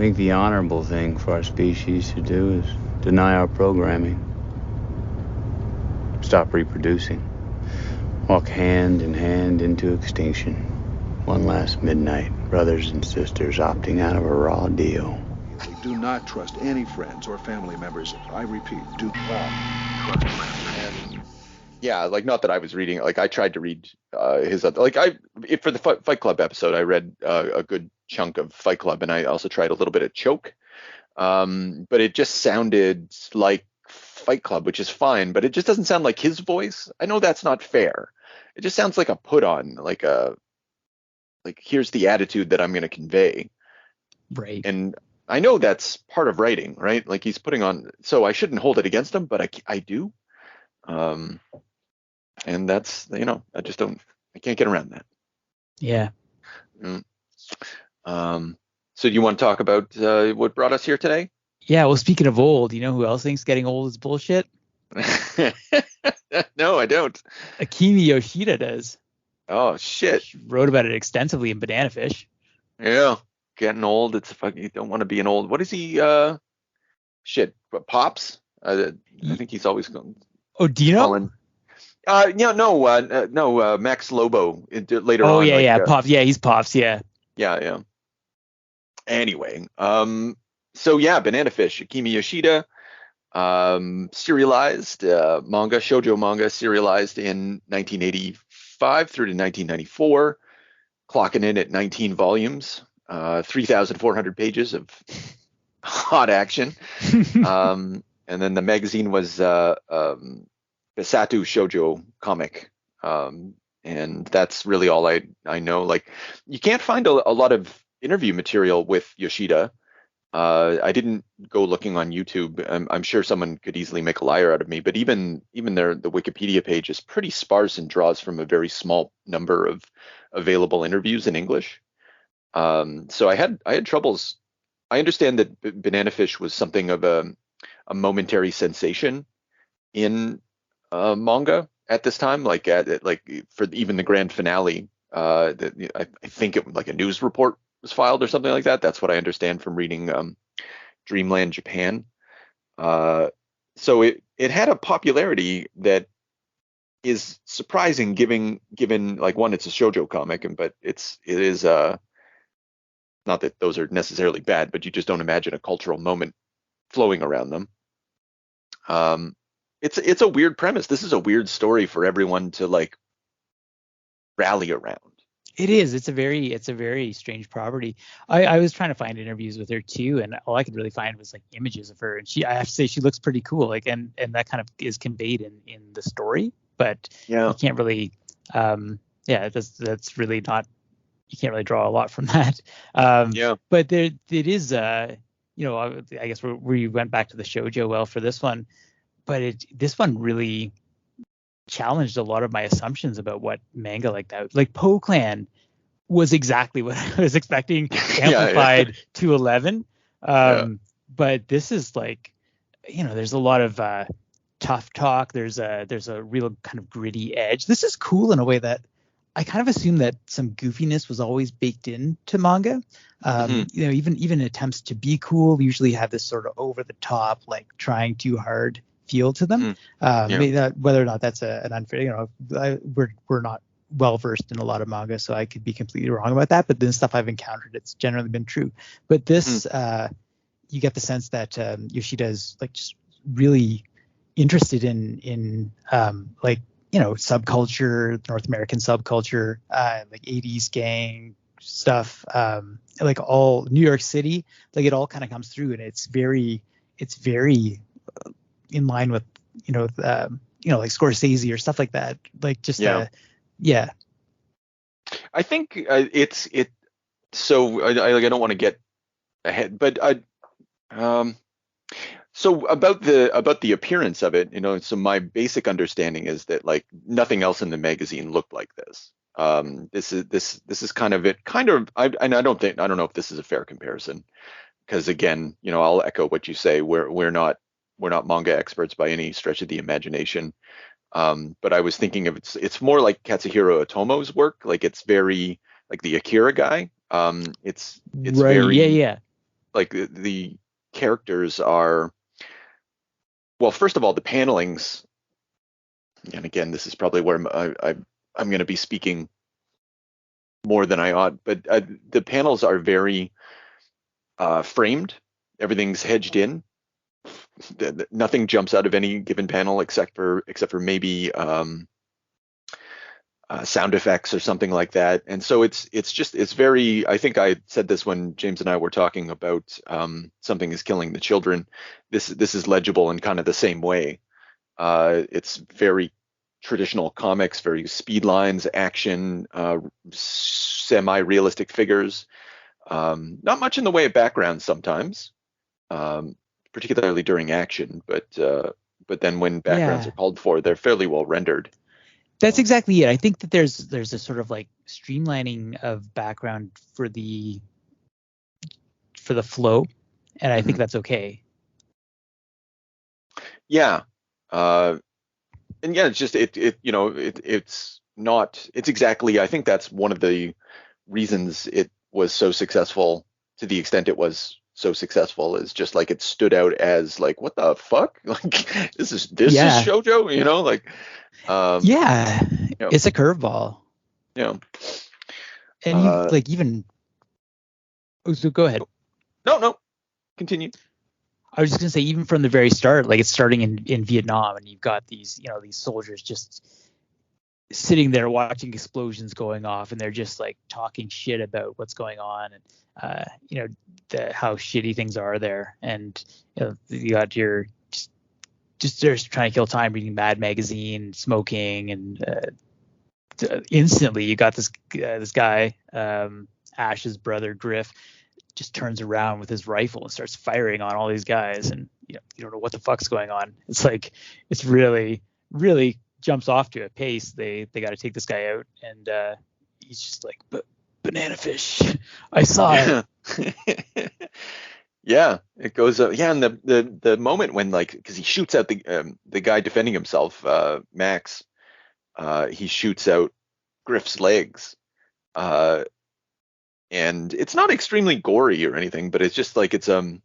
think the honorable thing for our species to do is deny our programming. Stop reproducing. Walk hand in hand into extinction. One last midnight, brothers and sisters opting out of a raw deal. Do not trust any friends or family members. I repeat, do not trust friends. Yeah, like, not that I was reading, like, I tried to read his other, like, for the Fight Club episode, I read a good chunk of Fight Club, and I also tried a little bit of Choke, but it just sounded like Fight Club, which is fine, but it just doesn't sound like his voice. I know that's not fair. It just sounds like a put on, like here's the attitude that I'm going to convey. Right. And I know that's part of writing, right? Like, he's putting on, so I shouldn't hold it against him, but I do. And that's, I just don't, I can't get around that. Yeah. So do you want to talk about what brought us here today? Yeah. Well, speaking of old, you know who else thinks getting old is bullshit? No, I don't. Akimi Yoshida does. Oh, shit. She wrote about it extensively in Banana Fish. Yeah. Getting old. It's fucking, you don't want to be an old. What is he? Shit. Pops? I think he's always going. Oh, do you know? No, Max Lobo later on. Oh, yeah, Pops. Yeah, he's Pops, yeah. Yeah. Anyway, so yeah, Banana Fish, Akimi Yoshida, serialized manga, shoujo manga, serialized in 1985 through to 1994, clocking in at 19 volumes, 3,400 pages of hot action. And then the magazine was Besatu Shoujo Comic, and that's really all I know. Like, you can't find a lot of interview material with Yoshida. I didn't go looking on YouTube. I'm sure someone could easily make a liar out of me, but even the Wikipedia page is pretty sparse and draws from a very small number of available interviews in English. So I had troubles. I understand that Banana Fish was something of a momentary sensation in manga at this time, like for even the grand finale. I think it, like, a news report was filed or something like that. That's what I understand from reading Dreamland Japan. So it had a popularity that is surprising, given like, one, it's a shoujo comic, but it is not that those are necessarily bad, but you just don't imagine a cultural moment flowing around them. It's a weird premise. This is a weird story for everyone to, like, rally around. It is. It's a very strange property. I was trying to find interviews with her too, and all I could really find was, like, images of her. And I have to say, she looks pretty cool. Like, and that kind of is conveyed in the story, but you can't really, that's really not. You can't really draw a lot from that. But it is, I guess we went back to the shoujo well for this one, but this one really challenged a lot of my assumptions about what manga like that, like Po Clan, was exactly what I was expecting, amplified to 11. But this is, like, there's a lot of tough talk. There's a real kind of gritty edge. This is cool in a way that I kind of assumed that some goofiness was always baked into manga. Even attempts to be cool usually have this sort of over the top, like, trying too hard feel to them. Whether or not that's an unfair, we're not well versed in a lot of manga, so I could be completely wrong about that. But the stuff I've encountered, it's generally been true. But this, you get the sense that Yoshida is, like, just really interested in subculture, North American subculture, like 80s gang stuff, like all New York City, like, it all kind of comes through, and it's very in line with, like Scorsese or stuff like that. Like, just I think so I don't want to get ahead, but so about the appearance of it, so my basic understanding is that, like, nothing else in the magazine looked like this. This is kind of it. I don't know if this is a fair comparison, because, again, I'll echo what you say. We're not manga experts by any stretch of the imagination. But I was thinking of it's more like Katsuhiro Otomo's work. Like, it's very like the Akira guy. It's right. very, like the characters are, well, first of all, the panelings, and again, this is probably where I'm going to be speaking more than I ought, but the panels are very framed. Everything's hedged in. Nothing jumps out of any given panel except for maybe sound effects or something like that. And so it's very, I think I said this when James and I were talking about Something is Killing the Children. This is legible in kind of the same way. It's very traditional comics, very speed lines, action, semi-realistic figures. Not much in the way of background sometimes, particularly during action, but then when backgrounds are called for, they're fairly well rendered. That's exactly it. I think that there's a sort of like streamlining of background for the flow, and I think that's okay. Yeah. And yeah, it's just it's exactly, I think that's one of the reasons it was so successful to the extent it was so successful, is just like it stood out as like, what the fuck? Like this is shoujo, like it's a curveball. Yeah. And even so go ahead. No, continue. I was just gonna say, even from the very start, like it's starting in Vietnam, and you've got these soldiers just sitting there watching explosions going off, and they're just like talking shit about what's going on, and how shitty things are there, and you got your just they're trying to kill time reading Mad Magazine, smoking, and instantly you got this guy, Ash's brother Griff, just turns around with his rifle and starts firing on all these guys, and you don't know what the fuck's going on. It's like, it's really jumps off to a pace. They got to take this guy out, and he's just like, banana fish. I saw it. Yeah, it goes. And the moment when, like, because he shoots out the guy defending himself, Max, he shoots out Griff's legs, and it's not extremely gory or anything, but it's just like it's the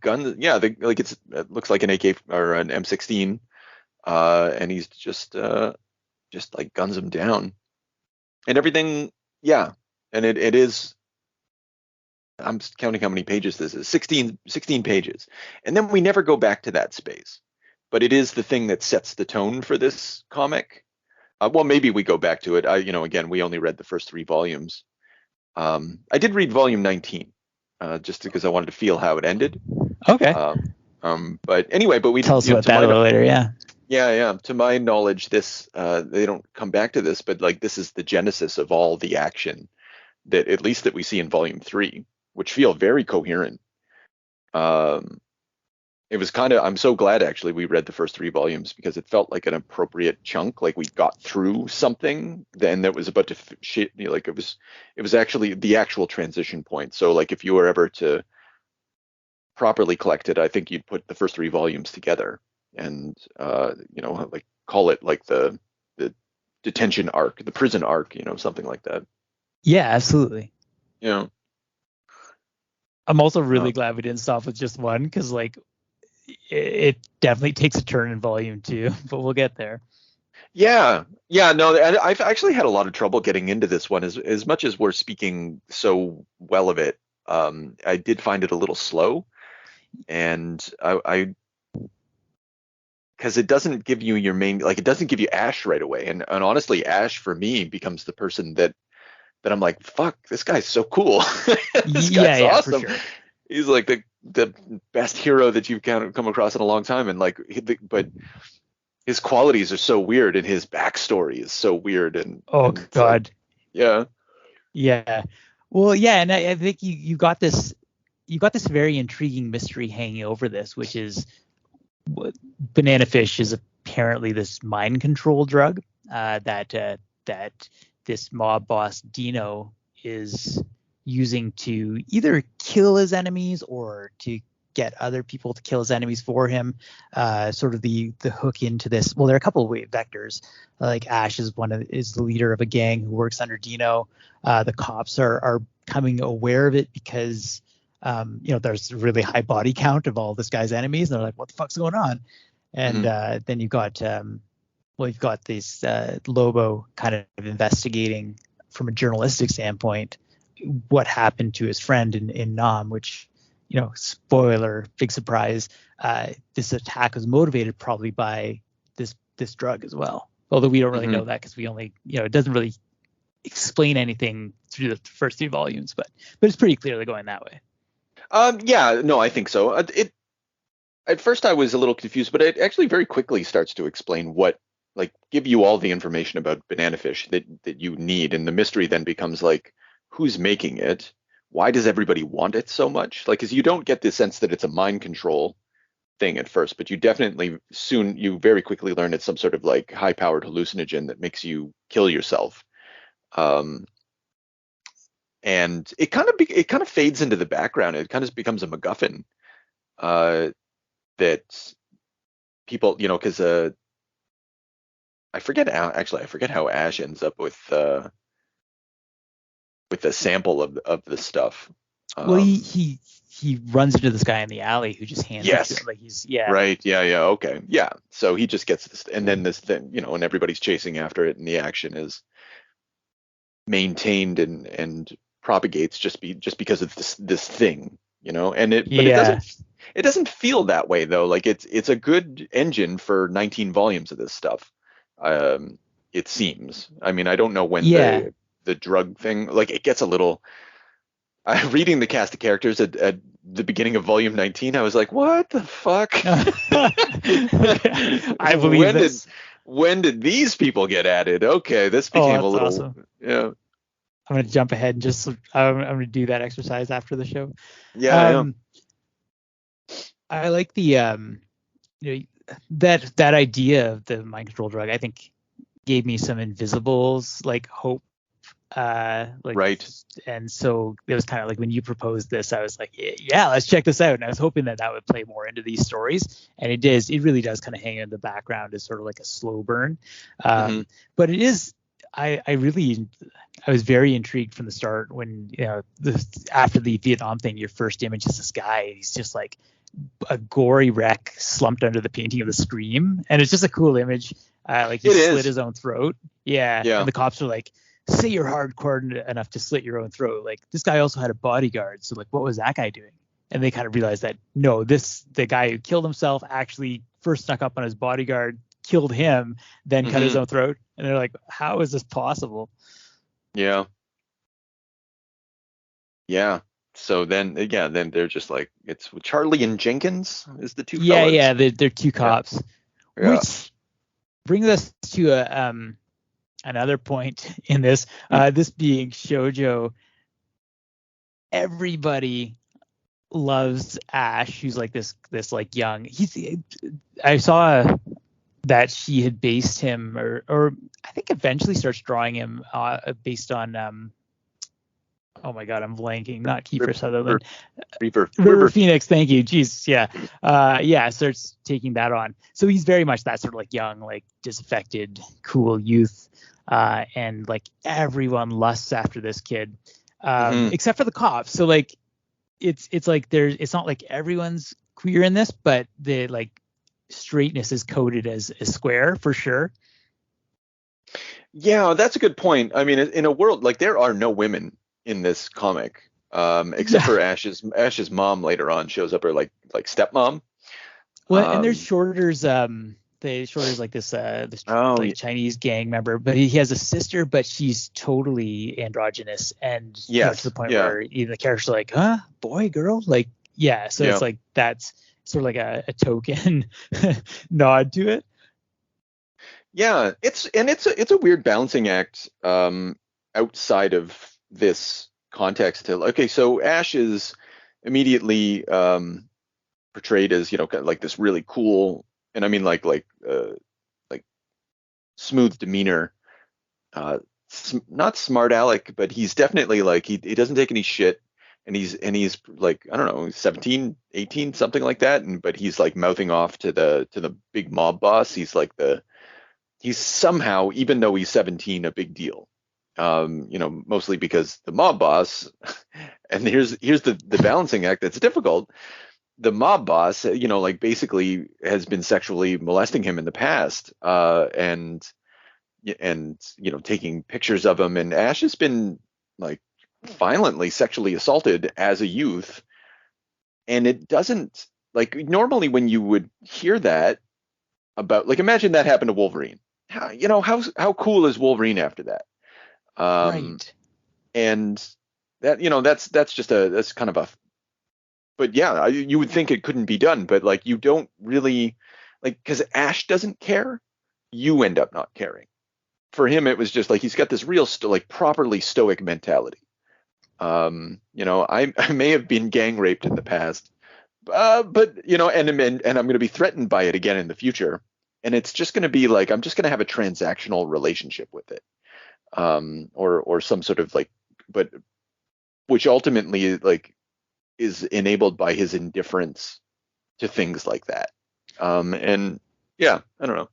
gun, it looks like an AK or an M16, and he's just like guns him down, and everything. Yeah, and it is. I'm counting how many pages this is. 16 pages. And then we never go back to that space. But it is the thing that sets the tone for this comic. Well, maybe we go back to it. Again, we only read the first 3 volumes. I did read volume 19, just because I wanted to feel how it ended. Okay. But anyway, we tell us about that a little later. Yeah. Yeah. To my knowledge, this they don't come back to this, but like this is the genesis of all the action that, at least that we see in volume 3, which feel very coherent. It was kind of, I'm so glad actually we read the first 3 volumes, because it felt like an appropriate chunk, like we got through something then that was about to like it was actually the actual transition point. So like if you were ever to properly collect it, I think you'd put the first 3 volumes together and like call it like the detention arc, the prison arc, something like that. Yeah, absolutely. I'm also really glad we didn't stop with just one, because like it definitely takes a turn in volume 2, but we'll get there. Yeah, no, I've actually had a lot of trouble getting into this one, as much as we're speaking so well of it. I did find it a little slow, and I because it doesn't give you your main, like it doesn't give you Ash right away, and honestly, Ash for me becomes the person that I'm like, fuck, this guy's so cool. This guy's awesome. For sure. He's like the best hero that you've come across in a long time, and like, but his qualities are so weird, and his backstory is so weird, and god, like, yeah. Well, yeah, and I think you got this very intriguing mystery hanging over this, which is banana fish is apparently this mind control drug that this mob boss Dino is using to either kill his enemies or to get other people to kill his enemies for him. Sort of the hook into this. Well, there are a couple of vectors. Like Ash is the leader of a gang who works under Dino. The cops are becoming aware of it because there's a really high body count of all this guy's enemies, and they're like, what the fuck's going on? And then you've got you've got this Lobo kind of investigating from a journalistic standpoint what happened to his friend in Nam, which, spoiler, big surprise, this attack was motivated probably by this drug as well. Although we don't really know that because we only, it doesn't really explain anything through the first 3 volumes, but it's pretty clearly going that way. Yeah, no, I think so. At first I was a little confused, but it actually very quickly starts to explain give you all the information about banana fish that you need. And the mystery then becomes like, who's making it? Why does everybody want it so much? Because you don't get the sense that it's a mind control thing at first, but you very quickly learn it's some sort of like high powered hallucinogen that makes you kill yourself. And it kind of fades into the background. It kind of becomes a MacGuffin that people, because I forget how Ash ends up with a sample of the stuff. Well, he runs into this guy in the alley who just hands it to him. Right. Yeah. Okay. Yeah. So he just gets this, and then this thing, and everybody's chasing after it, and the action is maintained and propagates just because of this thing, and it doesn't feel that way though. Like it's a good engine for 19 volumes of this stuff. It seems. I mean, I don't know when the drug thing, it gets a little. Reading the cast of characters at the beginning of volume 19, I was like, what the fuck? I believe this. When did these people get added? Okay, this became a little. Awesome. Yeah. I'm going to jump ahead and I'm going to do that exercise after the show. Yeah. I like the that idea of the mind control drug. I think gave me some Invisibles hope. Right. And so it was kind of like when you proposed this, I was like, yeah, let's check this out. And I was hoping that would play more into these stories, and it really does kind of hang in the background as sort of like a slow burn. But it is. I was very intrigued from the start when after the Vietnam thing, your first image is this guy. He's just like a gory wreck slumped under the painting of the Scream, and it's just a cool image. He slit his own throat. Yeah. And the cops are like, say you're hardcore enough to slit your own throat. Like, this guy also had a bodyguard, so what was that guy doing? And they kind of realized that no, the guy who killed himself actually first snuck up on his bodyguard, killed him, then cut his own throat. And they're like, how is this possible? Yeah. So then they're just like, it's Charlie and Jenkins is the two fellas. Yeah, they're 2 cops. Yeah. Which brings us to another point in this. This being shoujo, everybody loves Ash, who's like this young. I saw that she had based him, or I think eventually starts drawing him based on oh my god, I'm blanking. Not Kiefer Sutherland. River Phoenix. Thank you. Jeez. Yeah. Starts taking that on. So he's very much that sort of young, disaffected, cool youth. And everyone lusts after this kid, except for the cops. So it's like it's not like everyone's queer in this, but the straightness is coded as square for sure. Yeah, that's a good point. I mean, in a world there are no women in this comic, except for Ash's mom later on shows up, or like stepmom. Well, and there's Shorter's Shorter's this Chinese gang member, but he has a sister, but she's totally androgynous, and to the point where even the characters are like, huh, boy, girl, so it's like that's sort of like a token nod to it. Yeah, it's a weird balancing act outside of this context. So Ash is immediately portrayed as this really cool, and I mean like smooth demeanor, not smart aleck, but he's definitely he doesn't take any shit, and he's I don't know, 17, 18, something like that, but he's mouthing off to the big mob boss. He's somehow, even though he's 17, a big deal. Mostly because the mob boss, and here's the balancing act that's difficult. The mob boss, like basically has been sexually molesting him in the past, and taking pictures of him. And Ash has been like violently sexually assaulted as a youth, and it doesn't like normally when you would hear that about like imagine that happened to Wolverine. How cool is Wolverine after that? Right. And that that's kind of a but yeah, you would think it couldn't be done, but like you don't really like because Ash doesn't care, you end up not caring. For him, it was just like he's got this real like properly stoic mentality. I may have been gang raped in the past, but and I'm going to be threatened by it again in the future, and it's just going to be like I'm just going to have a transactional relationship with it, or some sort of like, but which ultimately like is enabled by his indifference to things like that. And yeah, I don't know.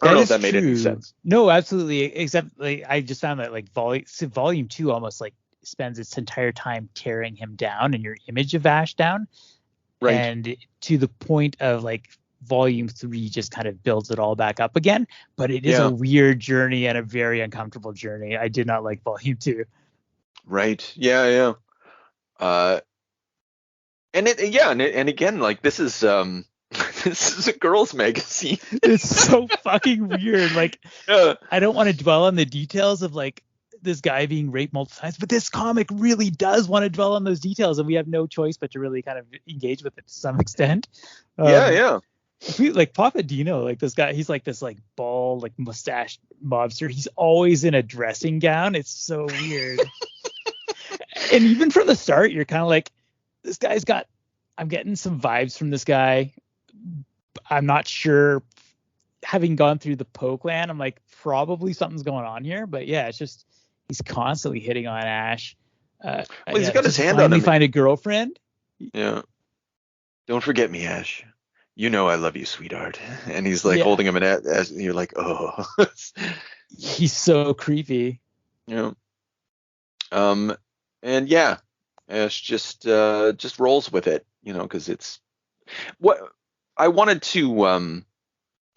I don't know if that made any sense. No, absolutely. Except like I just found that like volume 2 almost like spends its entire time tearing him down and your image of Ash down. Right. And to the point of like volume 3 just kind of builds it all back up again. But it is a weird journey and a very uncomfortable journey. I did not like volume 2. Right. Yeah. And again, like this is this is a girls' magazine. It's so fucking weird. Like, I don't want to dwell on the details of like this guy being raped multiple times, but this comic really does want to dwell on those details, and we have no choice but to really kind of engage with it to some extent. Yeah. If we like Papa Dino, like this guy, he's like this like bald, like mustached mobster. He's always in a dressing gown. It's so weird. And even from the start, you're kind of like, this guy's got. I'm getting some vibes from this guy. I'm not sure. Having gone through the Poke Land, I'm like, probably something's going on here. But yeah, it's just he's constantly hitting on Ash. He's got his hand on him. Finally find a girlfriend. Yeah. Don't forget me, Ash. You know I love you, sweetheart. And he's like holding him, and you're like, oh. He's so creepy. Yeah. And yeah, Ash just rolls with it, because it's what I wanted to.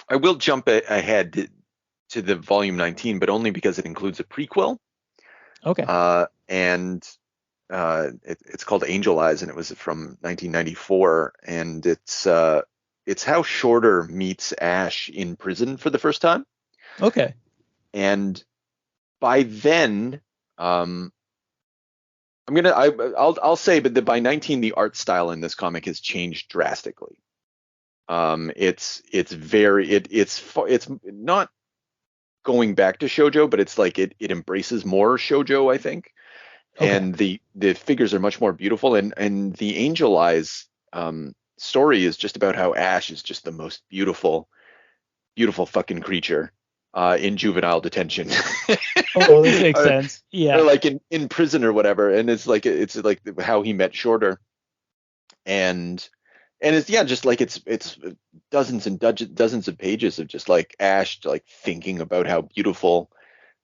I will jump ahead to the volume 19, but only because it includes a prequel. Okay. And it's called Angel Eyes, and it was from 1994, and it's how Shorter meets Ash in prison for the first time. Okay. And by then, I'll say, but by 19, the art style in this comic has changed drastically. It's not going back to shoujo, but it's like it embraces more shoujo, I think. Okay. And the figures are much more beautiful, and the Angel Eyes story is just about how Ash is just the most beautiful fucking creature in juvenile detention. Oh, this makes sense. Yeah. Or like in prison or whatever, and it's like how he met Shorter, and it's just like it's dozens and dozens of pages of just like Ash like thinking about how beautiful,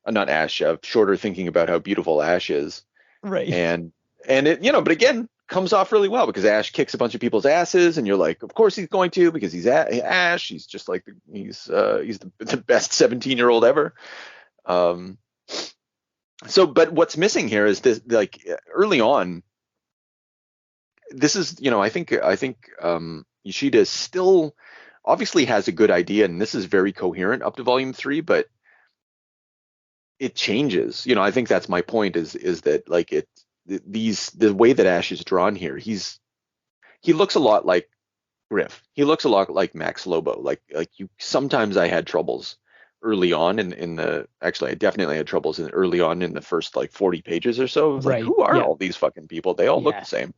not Ash, Shorter thinking about how beautiful Ash is. Right. And it but again comes off really well because Ash kicks a bunch of people's asses, and you're like, of course he's going to, because he's Ash. He's just like he's the best 17-year-old ever. So, but what's missing here is this, like early on. This is, I think Yoshida still obviously has a good idea, and this is very coherent up to volume 3, but it changes. I think that's my point is that like the way that Ash is drawn here, he looks a lot like Griff. He looks a lot like Max Lobo. Like sometimes I had troubles early on actually I definitely had troubles early on in the first like 40 pages or so. I was like, who are all these fucking people? They all look the same.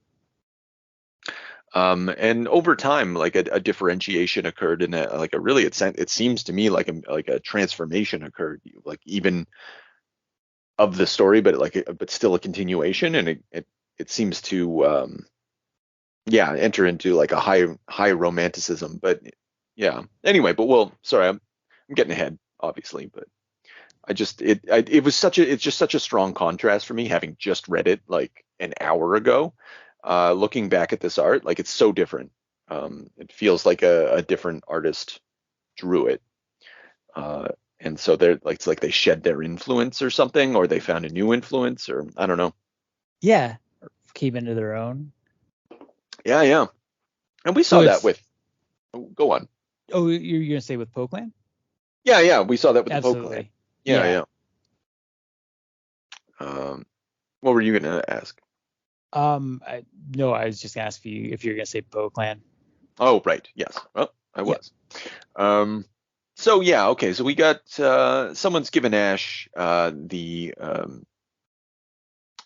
And over time, like a differentiation occurred, and it seems to me like a transformation occurred, like even of the story, but still a continuation, and it seems to enter into like a high romanticism. But yeah, anyway, but sorry, I'm getting ahead, obviously, but It's just such a strong contrast for me, having just read it like an hour ago. Looking back at this art, like it's so different. It feels like a different artist drew it. Uh, and so they're like, it's like they shed their influence or something, or they found a new influence, or I don't know. Yeah, came into their own. Yeah, yeah. And we So saw that it's with, go on. oh, you're gonna say with Pokeland? Yeah, yeah. We saw that with the Pokemon. Absolutely. Yeah, Yeah. yeah. What were you gonna ask? No, I was just gonna ask you if you're gonna say Pokeland. Oh, right. Yes. Well, I Yeah. was. So yeah, okay. So we got someone's given Ash the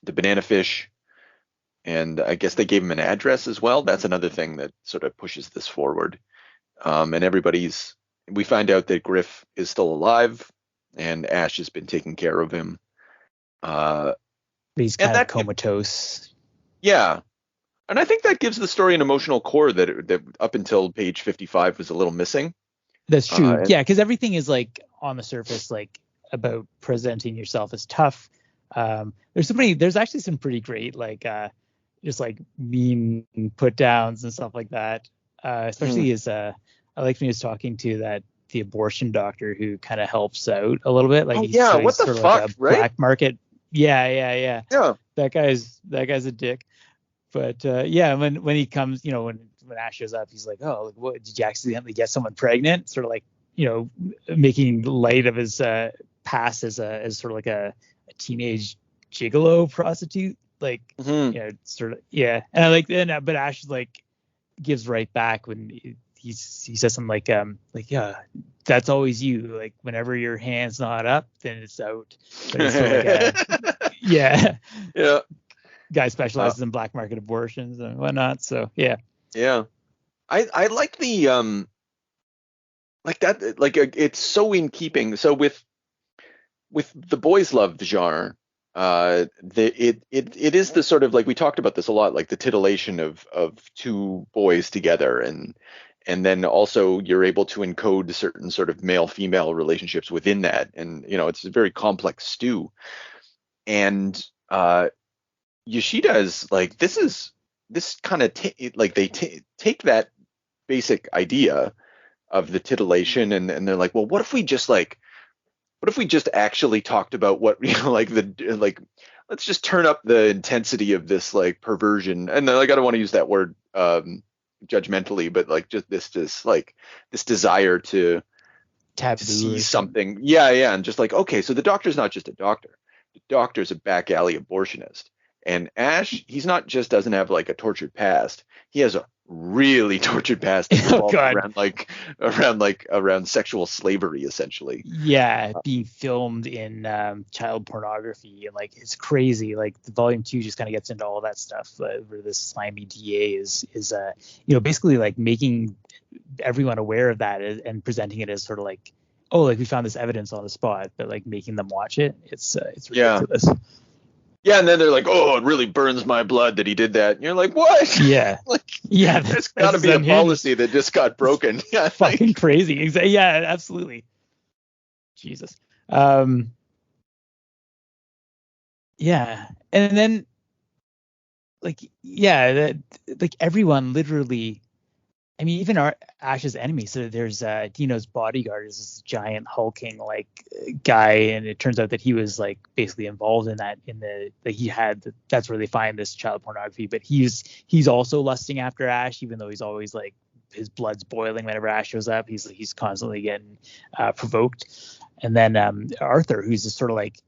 banana fish, and I guess they gave him an address as well. That's another thing that sort of pushes this forward. And we find out that Griff is still alive, and Ash has been taking care of him. He's And kind of that, comatose. yeah, and I think that gives the story an emotional core that up until page 55 was a little missing. That's true. And Yeah, because everything is like on the surface, like about presenting yourself as tough. There's actually some pretty great like just like mean put downs and stuff like that. Especially as I liked when he was talking to the abortion doctor who kind of helps out a little bit. Like oh yeah, what he's the sort of fuck, like a right? black market. Yeah. Yeah. That guy's a dick. But yeah, when he comes, when Ash shows up, he's like, oh, like, what, did you accidentally get someone pregnant? Sort of like, making light of his past as sort of like a teenage gigolo prostitute, like, sort of, yeah. And I like, but Ash like gives right back when he says something like, yeah, that's always you. Like whenever your hand's not up, then it's out. But it's sort of like yeah. Yeah. Guy specializes in black market abortions and whatnot. So yeah. Yeah. I like the like that, like it's so in keeping. So with the boys love genre, it is the sort of, like we talked about this a lot, like the titillation of two boys together, and then also you're able to encode certain sort of male female relationships within that, and it's a very complex stew. And Yoshida is like, this kind of like they take that basic idea of the titillation, and they're like, well, what if we just actually talked about what, let's just turn up the intensity of this like perversion. And then, like, I don't want to use that word judgmentally, but like just this desire to see something. Yeah. And just like, okay, so the doctor's not just a doctor. The doctor's a back alley abortionist. And Ash, he's not just doesn't have like a tortured past. He has a really tortured past around sexual slavery, essentially. Yeah, being filmed in child pornography, and like it's crazy. Like the volume 2 just kind of gets into all that stuff, where this slimy DA is basically like making everyone aware of that and presenting it as sort of like, oh, like we found this evidence on the spot, but like making them watch it. It's ridiculous. Yeah, and then they're like, "Oh, it really burns my blood that he did that." And you're like, "What?" Yeah, like, yeah. There's got to be a policy that just got broken. Yeah, fucking crazy. Exactly. Yeah, absolutely. Jesus. Yeah, and then like everyone literally. I mean, even Ash's enemy. So there's Dino's bodyguard is this giant hulking like guy, and it turns out that he was like basically involved in that. That's where they find this child pornography. But he's also lusting after Ash, even though he's always like his blood's boiling whenever Ash shows up. He's constantly getting provoked. And then Arthur, who's just sort of like,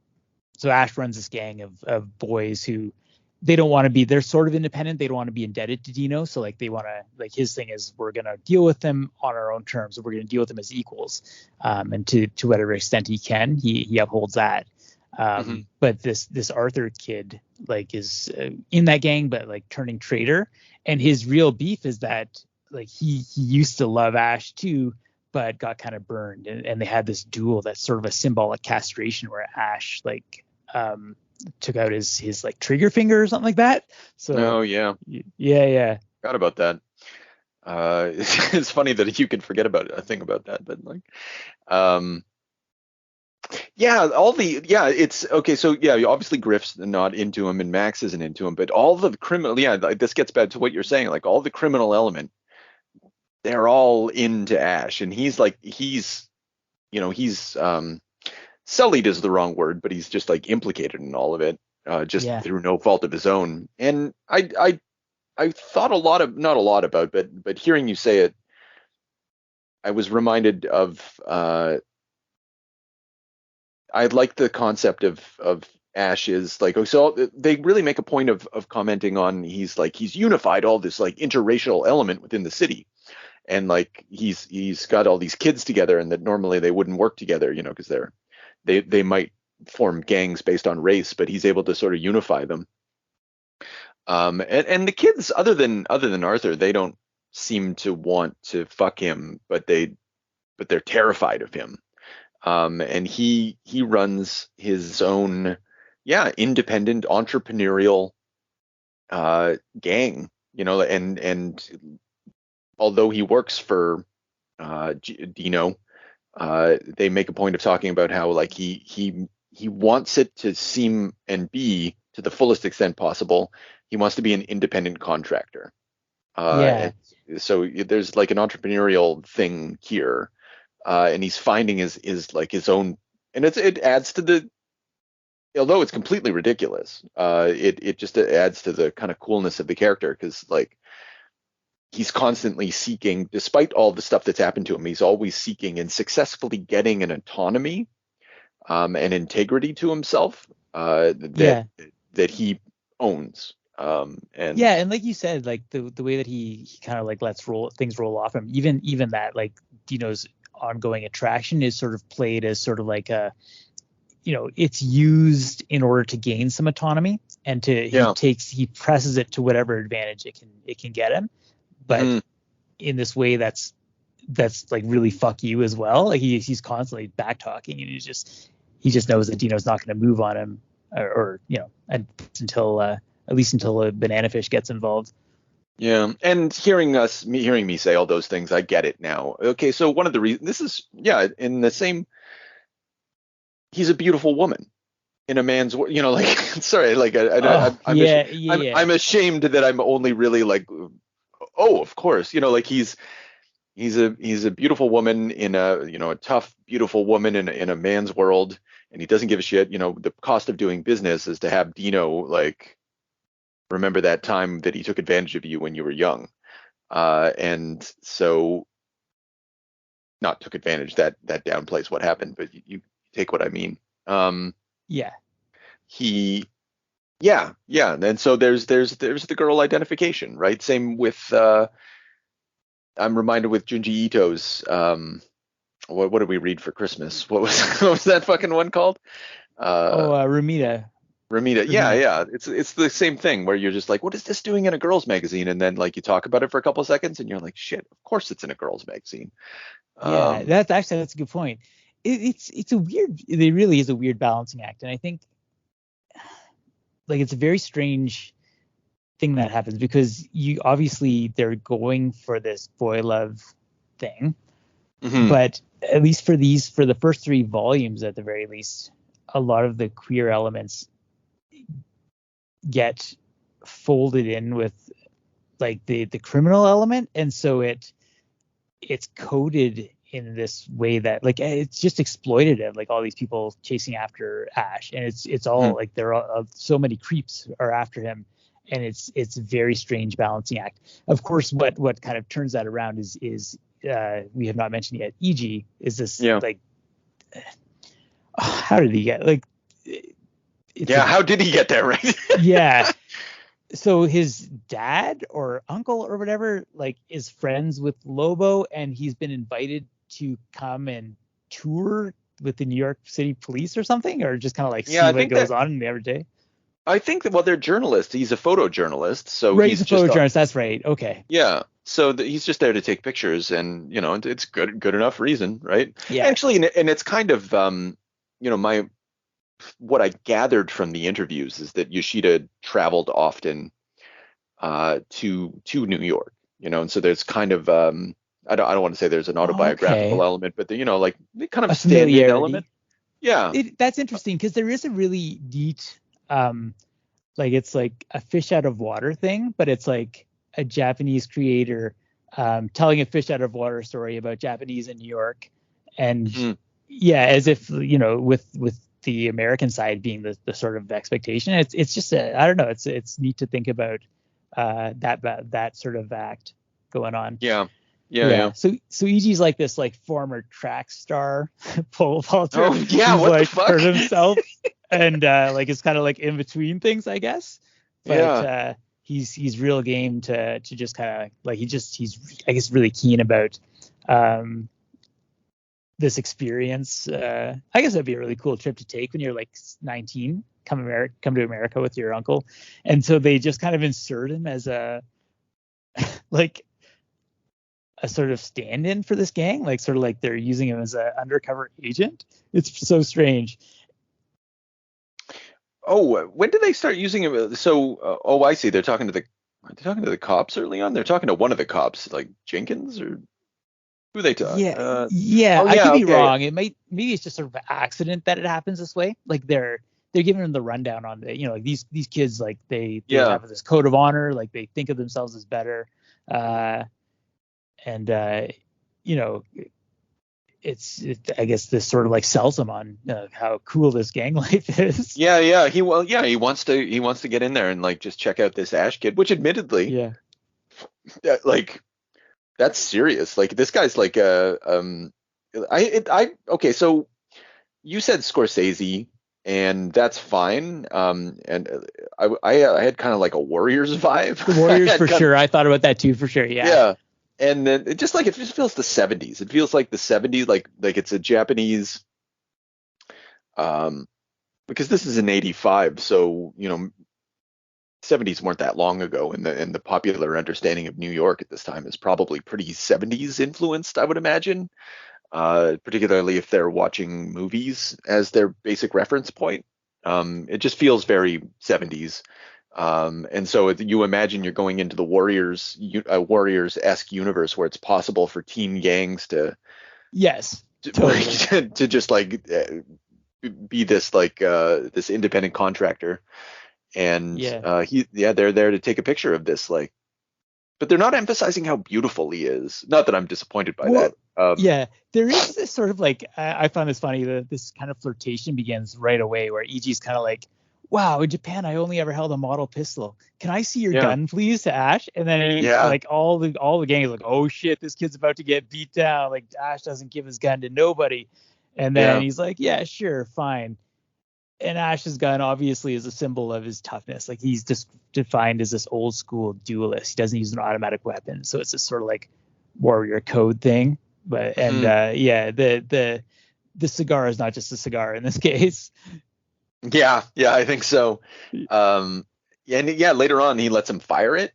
so Ash runs this gang of boys who. They don't want to be, they're sort of independent. They don't want to be indebted to Dino. So like they want to, like his thing is we're going to deal with them on our own terms. So we're going to deal with them as equals. And to whatever extent he can, he upholds that. But this Arthur kid like is in that gang, but like turning traitor. And his real beef is that like he used to love Ash too, but got kind of burned. And they had this duel that's sort of a symbolic castration where Ash like, took out his like trigger finger or something like that. So yeah forgot about that. It's funny that you could forget about a thing about that, but like It's okay. So yeah, obviously Griff's not into him and Max isn't into him, but all the criminal, like, this gets back to what you're saying, like all the criminal element, they're all into Ash, and he's sullied is the wrong word, but he's just like implicated in all of it, just Yeah. through no fault of his own. And I thought not a lot about, but hearing you say it, I was reminded of I like the concept of Ash is like, oh, so they really make a point of commenting on he's unified all this like interracial element within the city, and like he's got all these kids together, and that normally they wouldn't work together, because they might form gangs based on race, but he's able to sort of unify them. And the kids, other than Arthur, they don't seem to want to fuck him, but they're terrified of him. And he runs his own, independent entrepreneurial gang, and although he works for Dino, they make a point of talking about how like he wants it to seem and be to the fullest extent possible. He wants to be an independent contractor. Yeah. And so there's like an entrepreneurial thing here, and he's finding his like his own, and it adds to the, although it's completely ridiculous, it just adds to the kind of coolness of the character, because like he's constantly seeking, despite all the stuff that's happened to him, he's always seeking and successfully getting an autonomy, and integrity to himself, that he owns. And like you said, like the way that he kind of like lets things roll off him, even that like Dino's ongoing attraction is sort of played as sort of like a, it's used in order to gain some autonomy, and he presses it to whatever advantage it can get him, but in this way that's like really fuck you as well. Like he's constantly back talking, and he just knows that Dino's not going to move on him, or until at least until a banana fish gets involved. Yeah, and hearing me say all those things, I get it now. Okay, so one of the reasons this is, in the same, he's a beautiful woman in a man's, like, sorry, like I'm ashamed that I'm only really like, oh, of course, like he's a beautiful woman in a tough, beautiful woman in a man's world, and he doesn't give a shit. The cost of doing business is to have Dino like remember that time that he took advantage of you when you were young, and so not took advantage, that downplays what happened, but you take what I mean. And so there's the girl identification, right? Same with I'm reminded with Junji Ito's what did we read for Christmas? What was that fucking one called? Rumita. Yeah. It's the same thing where you're just like, what is this doing in a girls magazine? And then like you talk about it for a couple of seconds and you're like, shit, of course it's in a girls magazine. That's a good point. It really is a weird balancing act, and I think like it's a very strange thing that happens, because they're going for this boy love thing, but at least for the first 3 volumes at the very least, a lot of the queer elements get folded in with like the criminal element, and so it's coded in this way that like it's just exploitative, like all these people chasing after Ash, and it's all like there are so many creeps are after him, and it's a very strange balancing act. Of course, what kind of turns that around is we have not mentioned yet, E.G. is this like how did he get like how did he get there, right? So his dad or uncle or whatever like is friends with Lobo, and he's been invited to come and tour with the New York City police or something, or just kind of like see what goes on in the everyday. I think that, well, they're journalists. He's a photojournalist, so he's a photojournalist. That's right. Okay. Yeah. So he's just there to take pictures, and it's good enough reason, right? Yeah. Actually, and it's kind of what I gathered from the interviews is that Yoshida traveled often to New York, and so there's kind of I don't want to say there's an autobiographical element, but like the kind of stand-in element. Yeah. That's interesting because there is a really neat, like it's like a fish out of water thing, but it's like a Japanese creator telling a fish out of water story about Japanese in New York, and yeah, as if with the American side being the sort of expectation. It's just I don't know. It's neat to think about that sort of act going on. Yeah. Yeah. So EG's like this like former track star pole vaulter Oh yeah, who's what like the fuck? hurt himself and like is kind of like in between things, I guess. But Yeah. He's real game to just kind of like he's I guess really keen about this experience. I guess that'd be a really cool trip to take when you're like 19, come to America with your uncle, and so they just kind of insert him as a like a sort of stand-in for this gang, like sort of like they're using him as an undercover agent. It's so strange. Oh, when did they start using him? So, oh, I see. They're talking to the cops early on. They're talking to one of the cops, like Jenkins, or who they talk. Yeah. Oh I yeah, could be okay. wrong. Maybe it's just sort of an accident that it happens this way. Like they're giving them the rundown on the, like these kids, like they have this code of honor, like they think of themselves as better. And I guess this sort of like sells them on how cool this gang life is. Yeah. He wants to get in there and like just check out this Ash kid, which admittedly, like that's serious. Like this guy's like okay. So you said Scorsese, and that's fine. And I had kind of like a Warriors vibe. The Warriors for sure. I thought about that too for sure. Yeah. Yeah. And then it just feels the 70s. It feels like the 70s, like it's a Japanese, because this is in 85. So, 70s weren't that long ago. And the popular understanding of New York at this time is probably pretty 70s influenced, I would imagine, particularly if they're watching movies as their basic reference point. It just feels very 70s. And so you imagine you're going into the Warriors-esque universe where it's possible for teen gangs to to just like be this like this independent contractor, and they're there to take a picture of this, like, but they're not emphasizing how beautiful he is. Not that I'm disappointed by that. There is this sort of like I found this funny that this kind of flirtation begins right away where EG's kind of like, wow, in Japan, I only ever held a model pistol. Can I see your gun, please, to Ash? And then like all the gang is like, oh shit, this kid's about to get beat down. Like Ash doesn't give his gun to nobody. And then he's like, yeah, sure, fine. And Ash's gun obviously is a symbol of his toughness. Like he's just defined as this old school duelist. He doesn't use an automatic weapon, so it's this sort of like warrior code thing. But the cigar is not just a cigar in this case. Yeah, I think so. And later on he lets him fire it.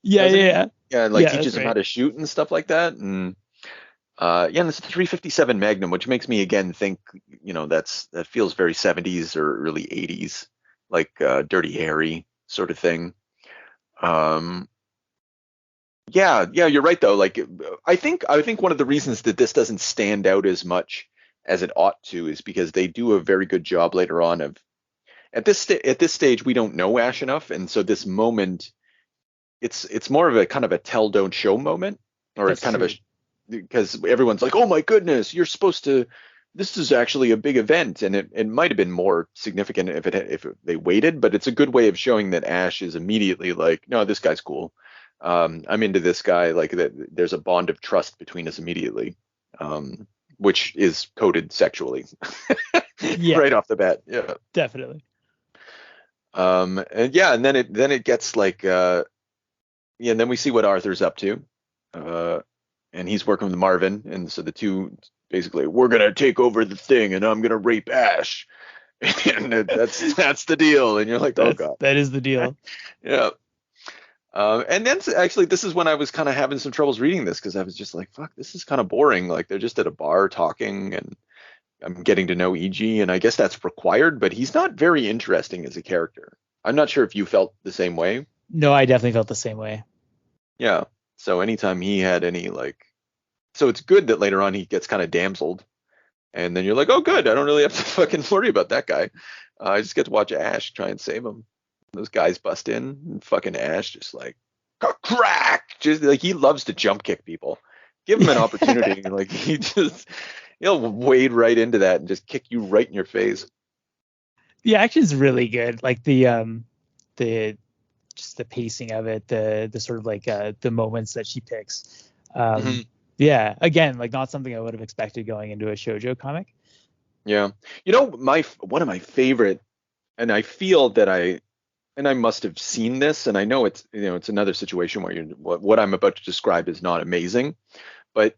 Yeah, teaches him how to shoot and stuff like that. And and it's a 357 Magnum, which makes me again think, that feels very 70s or early 80s, like Dirty Harry sort of thing. You're right though. Like I think one of the reasons that this doesn't stand out as much as it ought to is because they do a very good job later on of at this stage we don't know Ash enough, and so this moment it's more of a kind of a tell don't show moment, or it's kind of because everyone's like, oh my goodness, you're supposed to, this is actually a big event, and it might have been more significant if they waited, but it's a good way of showing that Ash is immediately like, no, this guy's cool. I'm into this guy, like that. There's a bond of trust between us immediately, which is coded sexually right off the bat. Yeah, definitely. And then it gets like and then we see what Arthur's up to, and he's working with Marvin, and so the two basically, we're gonna take over the thing and I'm gonna rape Ash, and that's the deal, and you're like, oh god, that is the deal. Yeah. And then actually, this is when I was kind of having some troubles reading this, because I was just like, fuck, this is kind of boring. Like they're just at a bar talking, and I'm getting to know EG, and I guess that's required, but he's not very interesting as a character. I'm not sure if you felt the same way. No, I definitely felt the same way. Yeah. So anytime he had any so it's good that later on he gets kind of damseled, And then you're like, oh, good. I don't really have to fucking worry about that guy. I just get to watch Ash try and save him. Those guys bust in, and fucking Ash just like crack. Just like he loves to jump kick people. Give him an opportunity. Like he'll wade right into that and just kick you right in your face. The action's really good. Like the just the pacing of it, the sort of like the moments that she picks. Yeah, again, like not something I would have expected going into a shoujo comic. Yeah. You know, one of my favorite, and I feel that I must have seen this, and I know it's it's another situation where what I'm about to describe is not amazing, but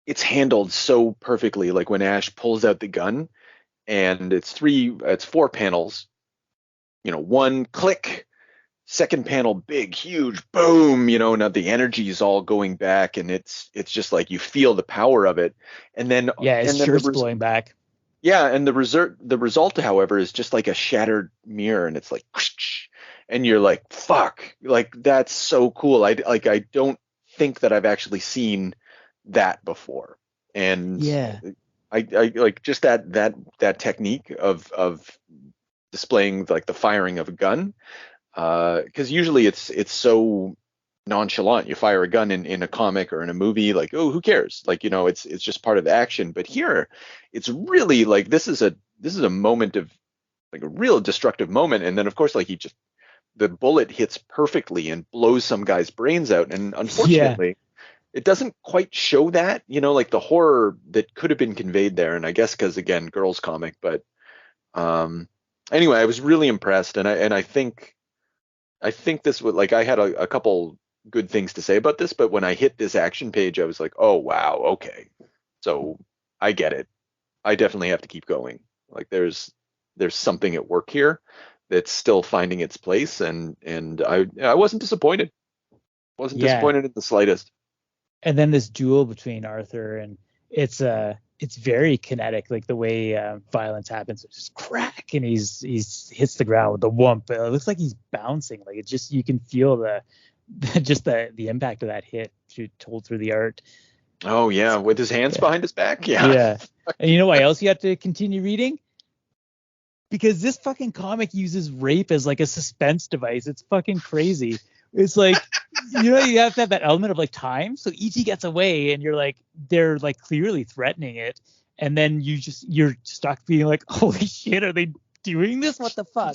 it's handled so perfectly. Like when Ash pulls out the gun, and it's 4 panels. One click, second panel, big, huge, boom. Now the energy is all going back, and it's just like you feel the power of it, and then his shirt's blowing back. Yeah, and the result, however, is just like a shattered mirror, and it's like, and you're like, fuck, like that's so cool. I don't think that I've actually seen that before, and yeah, I like just that technique of displaying like the firing of a gun, because usually it's so nonchalant. You fire a gun in a comic or in a movie, like, oh, who cares? Like, it's just part of the action. But here, it's really like this is a moment of like a real destructive moment, and then of course, like the bullet hits perfectly and blows some guy's brains out, and unfortunately. It doesn't quite show that, like the horror that could have been conveyed there. And I guess because again, girls comic, but anyway, I was really impressed, and I think this would, like, I had a couple good things to say about this, but when I hit this action page, I was like, oh wow, okay, so I get it. I definitely have to keep going. Like there's something at work here that's still finding its place, and I wasn't disappointed. Wasn't disappointed in the slightest. And then this duel between Arthur and it's very kinetic, like the way violence happens. It's just crack, and he's hits the ground with the whoomp. It looks like he's bouncing. Like it's just, you can feel the impact of that hit told through the art. Oh yeah, with his hands behind his back. Yeah. And you know why else you have to continue reading? Because this fucking comic uses rape as like a suspense device. It's fucking crazy. It's like, you have to have that element of like time. So E.T. gets away, and you're like, they're like clearly threatening it. And then you're stuck being like, holy shit, are they doing this? What the fuck?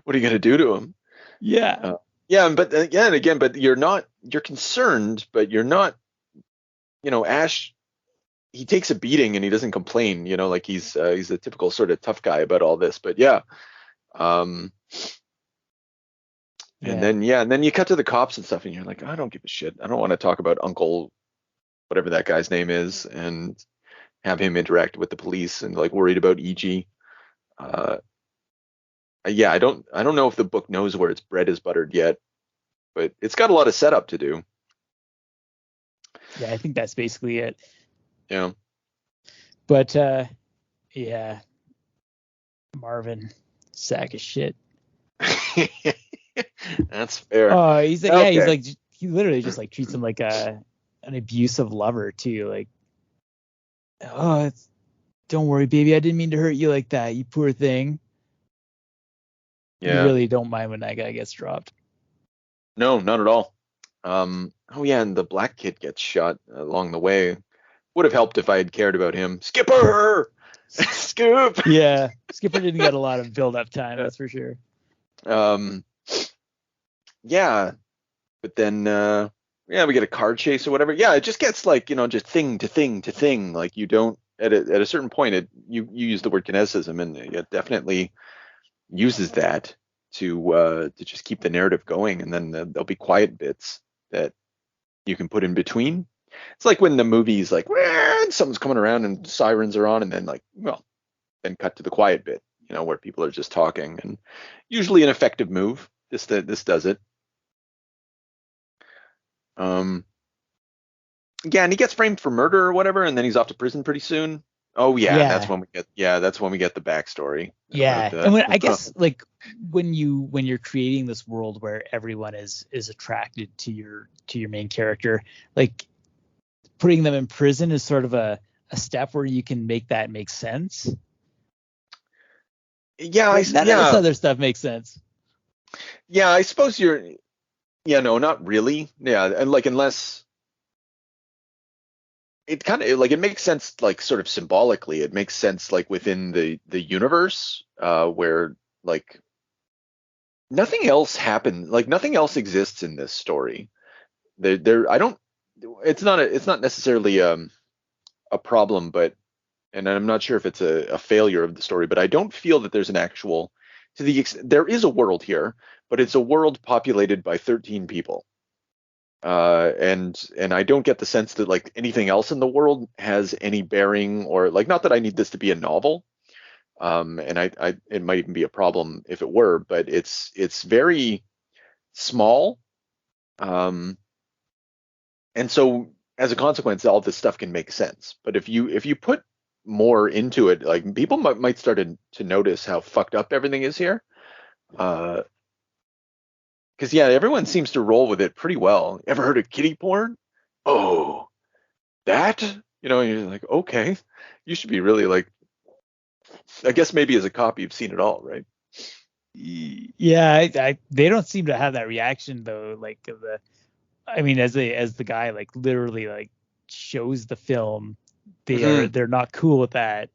What are you going to do to him? Yeah. But again, but you're concerned, but you're not, Ash, he takes a beating and he doesn't complain, like he's a typical sort of tough guy about all this, but yeah. And then you cut to the cops and stuff, and you're like, I don't give a shit. I don't want to talk about Uncle, whatever that guy's name is, and have him interact with the police and like worried about E.G. Yeah, I don't know if the book knows where its bread is buttered yet, but it's got a lot of setup to do. Yeah, I think that's basically it. Yeah. But yeah, Marvin, sack of shit. That's fair. Oh, he's like, okay. Yeah, he's like, he literally just like treats him like an abusive lover too. Like, oh, don't worry, baby, I didn't mean to hurt you like that, you poor thing. Yeah. You really don't mind when that guy gets dropped. No, not at all. Oh yeah, and the black kid gets shot along the way. Would have helped if I had cared about him. Skipper! Scoop! Yeah, Skipper didn't get a lot of build-up time, that's for sure. Yeah, but then we get a car chase or whatever. Yeah, it just gets like, just thing to thing to thing. Like you don't at a certain point you use the word kineticism, and it definitely uses that to just keep the narrative going, and then there'll be quiet bits that you can put in between. It's like when the movie's like, someone's coming around and sirens are on, and then then cut to the quiet bit, where people are just talking, and usually an effective move. This does it. Yeah, and he gets framed for murder or whatever, and then he's off to prison pretty soon. Oh yeah. That's when we get the backstory. Yeah, and I guess like when you're creating this world where everyone is attracted to your main character, like putting them in prison is sort of a step where you can make that make sense. Yeah, Like, none of this other stuff makes sense. Yeah, I suppose no, not really. Yeah, and like unless it kind of like it makes sense like sort of symbolically. It makes sense like within the universe where like nothing else happened, like nothing else exists in this story. There I don't it's not necessarily a problem, but and I'm not sure if it's a failure of the story, but I don't feel that there's an actual there is a world here, but it's a world populated by 13 people. And I don't get the sense that like anything else in the world has any bearing or like not that I need this to be a novel. And I it might even be a problem if it were, but it's very small. And so as a consequence, all this stuff can make sense. But if you put more into it, like people might start to notice how fucked up everything is here. Because yeah, everyone seems to roll with it pretty well. Ever heard of kitty porn? Oh, that? You're like, okay, you should be really like, I guess maybe as a cop you've seen it all, right? Yeah, they don't seem to have that reaction though. Like I mean, as the guy like literally like shows the film, they're not cool with that.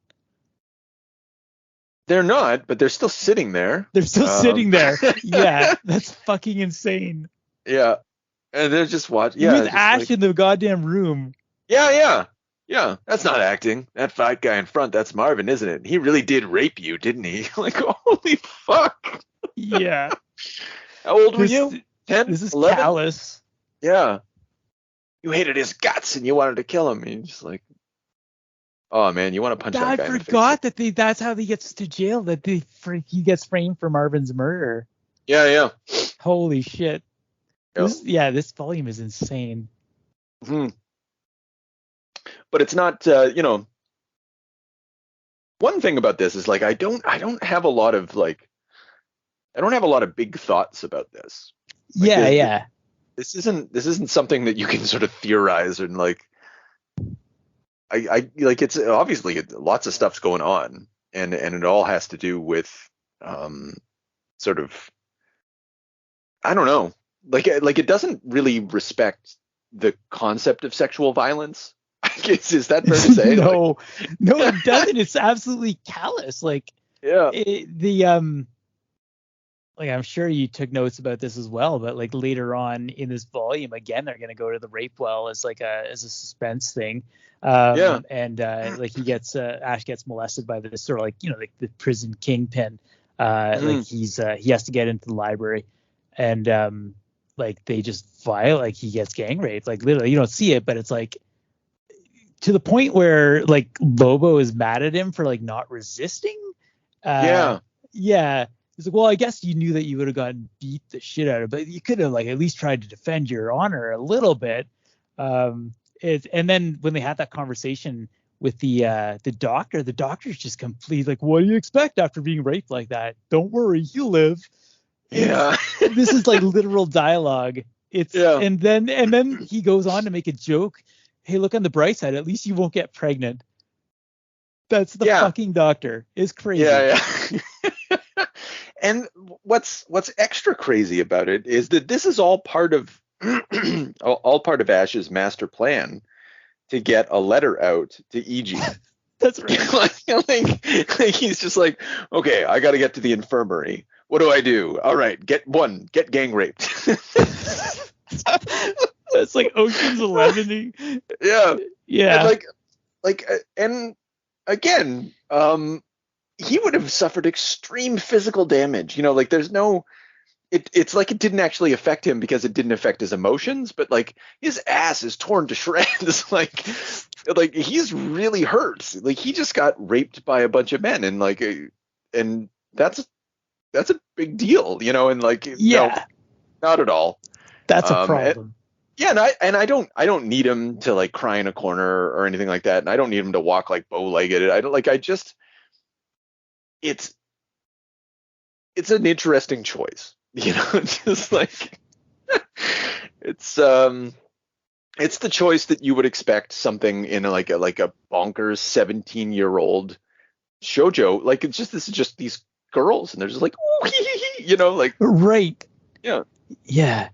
They're not, but they're still sitting there. They're still sitting there. Yeah, that's fucking insane. Yeah, and they're just watching. Yeah, with Ash in the goddamn room. Yeah. That's not acting. That fat guy in front, that's Marvin, isn't it? He really did rape you, didn't he? Like, holy fuck. Yeah. How old were you? 10? This is 11? callous. Yeah. You hated his guts and you wanted to kill him. And you're just like, oh man, you want to punch that guy in the face. I forgot that that's how he gets to jail. That he gets framed for Marvin's murder. Yeah. Holy shit. Yep. This volume is insane. But it's not, one thing about this is like I don't have a lot of big thoughts about this. Like, yeah. This isn't something that you can sort of theorize and like. I like it's obviously lots of stuff's going on, and it all has to do with sort of I don't know, like it doesn't really respect the concept of sexual violence. Is that fair to say? No, it doesn't. It's absolutely callous. Like like I'm sure you took notes about this as well, but like later on in this volume, again, they're gonna go to the rape well as a suspense thing. And like Ash gets molested by this sort of like like the prison kingpin. Like he has to get into the library, and like they just like he gets gang raped. Like literally, you don't see it, but it's like to the point where like Lobo is mad at him for like not resisting. Yeah. He's like, well, I guess you knew that you would have gotten beat the shit out of, but you could have like at least tried to defend your honor a little bit. And then when they had that conversation with the doctor's just complete like, what do you expect after being raped like that? Don't worry, he'll live. Yeah. This is like literal dialogue. And then he goes on to make a joke. Hey, look on the bright side. At least you won't get pregnant. That's the fucking doctor. It's crazy. Yeah. And what's extra crazy about it is that this is all part of Ash's master plan to get a letter out to E.G. That's right. like he's just like, okay, I got to get to the infirmary. What do I do? All right, get gang raped. That's like Ocean's 11. Yeah. And again, he would have suffered extreme physical damage. Like there's no, it's like it didn't actually affect him because it didn't affect his emotions, but like his ass is torn to shreds. like he's really hurt. Like he just got raped by a bunch of men, and that's a big deal, and like, no, not at all. That's a problem. I don't need him to like cry in a corner or anything like that, and I don't need him to walk like bow-legged. It's an interesting choice, just like it's It's the choice that you would expect something in like a bonkers 17-year-old shoujo. Like this is just these girls, and they're just like, ooh, hee, hee, hee, like, Right. yeah. Yeah.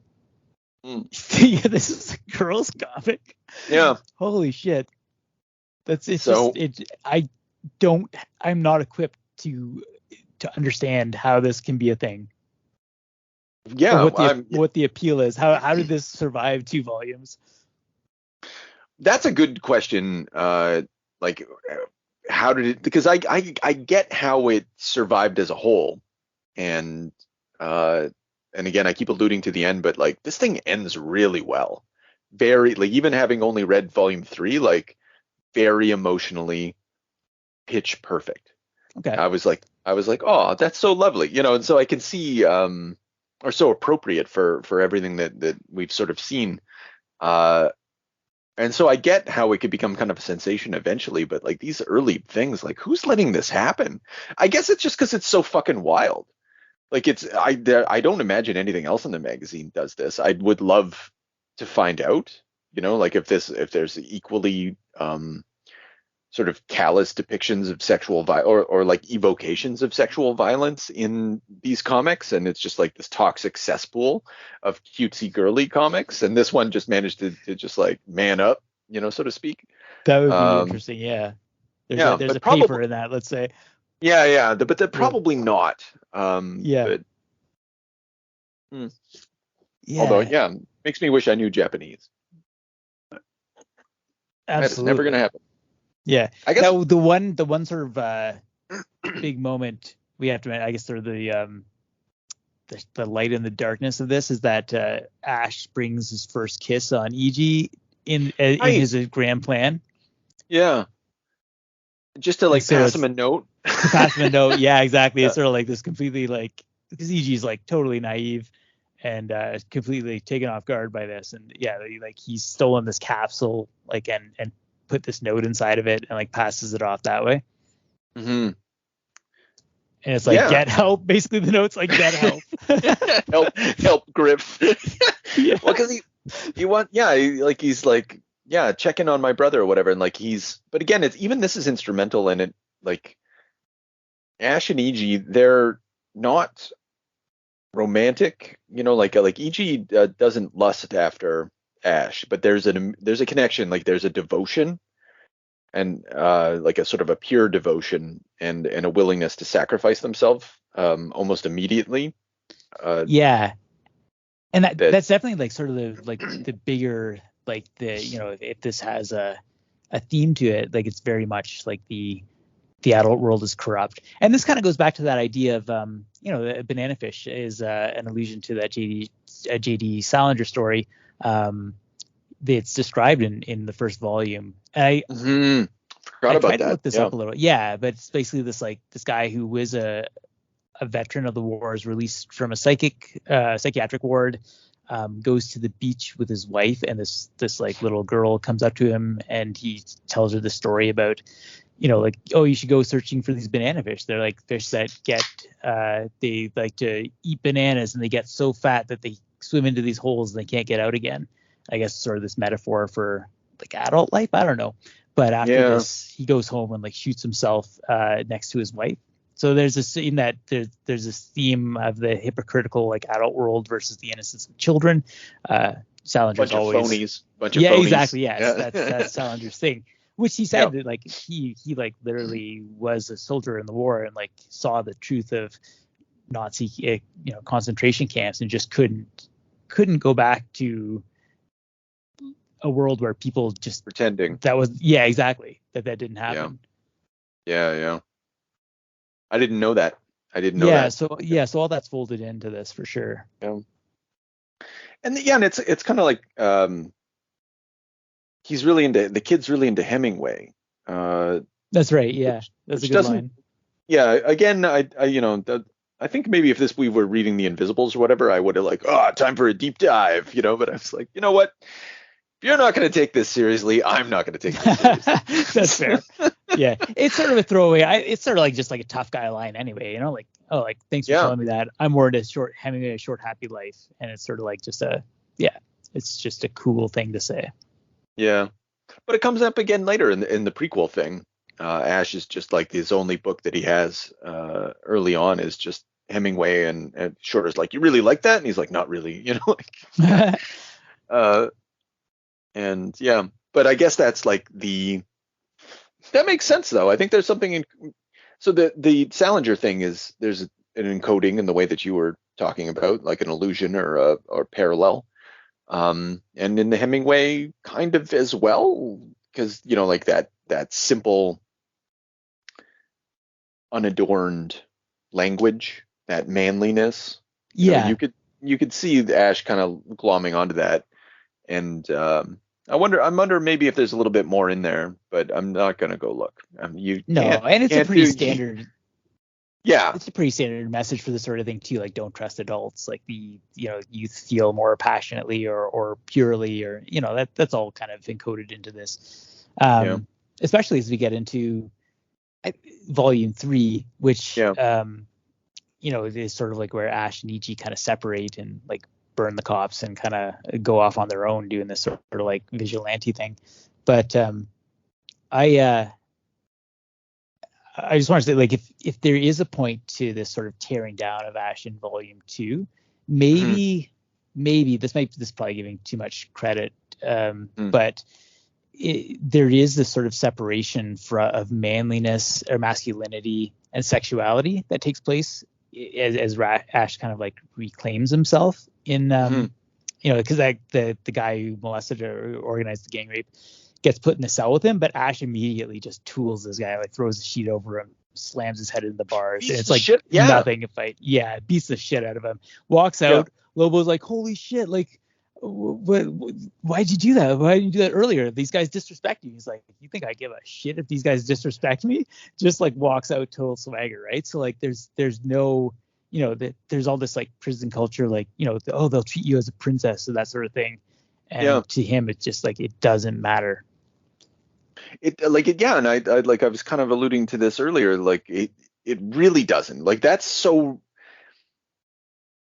Mm. Yeah, this is a girls comic. Yeah. Holy shit. So I'm not equipped to understand how this can be a thing. yeah, Or what the appeal is. How did this survive 2 volumes? that's a good question. Like, how did it? Because I get how it survived as a whole, and again, I keep alluding to the end, but like this thing ends really well. Very, like, even having only read volume 3, like very emotionally pitch perfect. Okay. I was like, oh, that's so lovely, and so I can see, or so appropriate for everything that we've sort of seen. And so I get how it could become kind of a sensation eventually, but like these early things, like who's letting this happen? I guess it's just because it's so fucking wild. Like I don't imagine anything else in the magazine does this. I would love to find out, like if there's equally sort of callous depictions of sexual or like evocations of sexual violence in these comics, and it's just like this toxic cesspool of cutesy girly comics, and this one just managed to just like man up, so to speak. That would be interesting. Yeah. There's a paper in that, let's say. Yeah, but they're probably not. Yeah. But, yeah. Although, yeah, makes me wish I knew Japanese. Absolutely. That is never going to happen. Yeah. I guess now, the one sort of big moment we have to, I guess, sort of the light in the darkness of this is that Ash brings his first kiss on Iji in his grand plan. Yeah. Just to like pass him a note. To pass him a note. Yeah, exactly. Yeah. It's sort of like this completely like, because Iji's like totally naive and completely taken off guard by this. And yeah, like he's stolen this capsule, like, and put this note inside of it and like passes it off that way. Mm-hmm. And it's like, get help. Basically, the note's like, get help. help, Griff. Yeah. Well, because he's like, yeah, check in on my brother or whatever. And like but again, it's even this is instrumental in it. Like Ash and Iji, they're not romantic, like Iji doesn't lust after Ash, but there's a connection, like there's a devotion and like a sort of a pure devotion and a willingness to sacrifice themselves almost immediately. Yeah. And that's definitely like sort of the bigger, like if this has a theme to it, like it's very much like the adult world is corrupt. And this kind of goes back to that idea of the banana fish is an allusion to that J.D. Salinger story that's described in the first volume. And I tried to look this up a little. Yeah, but it's basically this guy who was a veteran of the war, is released from a psychiatric ward, goes to the beach with his wife, and this like little girl comes up to him and he tells her the story about, like, oh, you should go searching for these banana fish. They're like fish that get they like to eat bananas and they get so fat that they swim into these holes and they can't get out again. I guess sort of this metaphor for like adult life. I don't know. But after this, he goes home and like shoots himself next to his wife. So there's a scene that there's this theme of the hypocritical like adult world versus the innocence of children. Salinger's always bunch of phonies. Exactly. Yes, yeah. That's Salinger's thing. Which he said that like he like literally was a soldier in the war and like saw the truth of Nazi concentration camps and just couldn't go back to a world where people just pretending that was exactly that didn't happen. Yeah. I didn't know that. That. So all that's folded into this for sure. Yeah. And it's kind of like the kid's really into Hemingway. That's right. Yeah, that's a good line. Yeah. Again, I think maybe if we were reading The Invisibles or whatever, I would have like, time for a deep dive, but I was like, you know what? If you're not going to take this seriously, I'm not going to take this seriously. That's fair. Yeah, it's sort of a throwaway. It's sort of like just like a tough guy line anyway, like, oh, like, thanks for telling me that. I'm more into Hemingway, a short happy life, and it's sort of like just it's just a cool thing to say. Yeah. But it comes up again later in the prequel thing. Ash is just like his only book that he has early on is just Hemingway, and Shorter's like, you really like that? And he's like, not really, like, yeah. Uh, and yeah, but I guess that's like that makes sense though. I think there's something so the Salinger thing is there's an encoding in the way that you were talking about, like an illusion or parallel. And in the Hemingway kind of as well, because like that simple, unadorned language, that manliness. Yeah. You could see the Ash kind of glomming onto that, and I wonder maybe if there's a little bit more in there, but I'm not gonna go look. You No, and it's a can't pretty do. standard. Yeah, It's a pretty standard message for this sort of thing too. Like, don't trust adults. Like youth feel more passionately or purely, or that's all kind of encoded into this. yeah, Especially as we get into volume 3, which yeah. is sort of like where Ash and Ichi kind of separate and like burn the cops and kind of go off on their own doing this sort of like vigilante thing. But I just want to say, like, if there is a point to this sort of tearing down of Ash in volume 2, maybe this is probably giving too much credit, but there is this sort of separation of manliness or masculinity and sexuality that takes place as Ash kind of like reclaims himself in because the guy who molested or organized the gang rape gets put in a cell with him, but Ash immediately just tools this guy, like throws a sheet over him, slams his head in the bars, and it's like shit. Yeah. nothing to fight. Yeah, beats the shit out of him. Walks out. Yeah. Lobo's like, holy shit, like, why'd you do that? Why didn't you do that earlier? These guys disrespect you. He's like, you think I give a shit if these guys disrespect me? Just like walks out total swagger, right? So like there's no, there's all this like prison culture, like, they'll treat you as a princess and that sort of thing. And to him, it's just like, it doesn't matter. Yeah, and I was kind of alluding to this earlier, like it really doesn't. Like, that's so,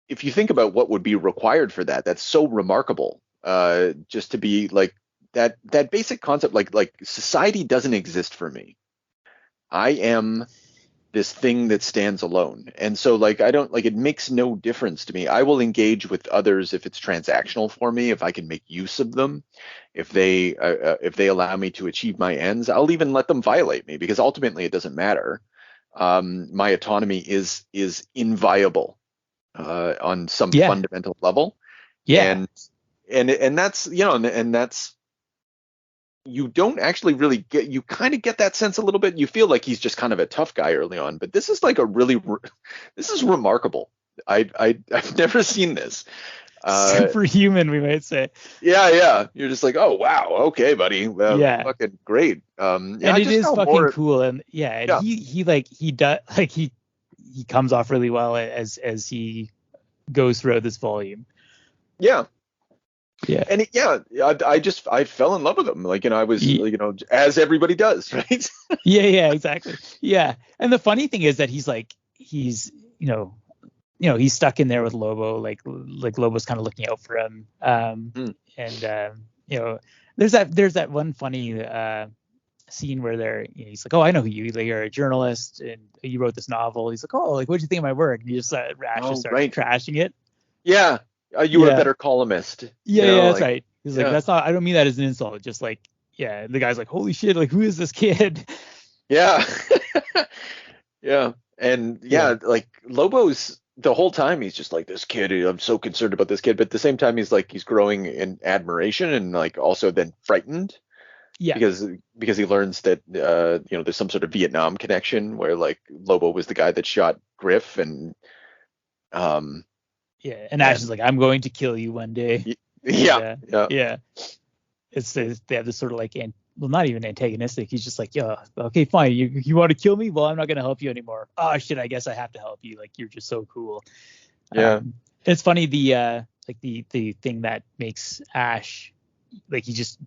if you think about what would be required for that, that's so remarkable. Just to be like that basic concept, like society doesn't exist for me. I am this thing that stands alone. And so like I don't like it makes no difference to me. I will engage with others if it's transactional for me, if I can make use of them, if they allow me to achieve my ends. I'll even let them violate me, because ultimately it doesn't matter. My autonomy is inviolable on some fundamental level. Yeah. And that's and that's, you don't actually really get, you kind of get that sense a little bit. You feel like he's just kind of a tough guy early on, but this is like this is remarkable. I've never seen this. Superhuman, we might say. Yeah. You're just like, oh wow, okay, buddy. Fucking great. And it is fucking cool. And he does, like, he comes off really well as he goes throughout this volume. Yeah. Yeah. And I fell in love with him. Like, I was, as everybody does, right? yeah, exactly. Yeah. And the funny thing is that he's stuck in there with Lobo, like Lobo's kind of looking out for him. And there's that one funny scene where he's like, oh, I know who you're a journalist and you wrote this novel. He's like, oh, like, what'd you think of my work? And he just Rash just started trashing it. Yeah. You were a better columnist. Yeah, that's right. He's like, that's not, I don't mean that as an insult. Just like, yeah. The guy's like, holy shit, like, who is this kid? Yeah. Yeah. And like Lobo's, the whole time he's just like, this kid, I'm so concerned about this kid. But at the same time, he's growing in admiration and like also then frightened. Yeah. Because he learns that, there's some sort of Vietnam connection where like Lobo was the guy that shot Griff, and yeah, and Ash is like, I'm going to kill you one day. Yeah. It's they have this sort of like, not even antagonistic. He's just like, yeah, okay, fine. You want to kill me? Well, I'm not going to help you anymore. Oh shit, I guess I have to help you. Like, you're just so cool. Yeah. It's funny, the thing that makes Ash, like, he just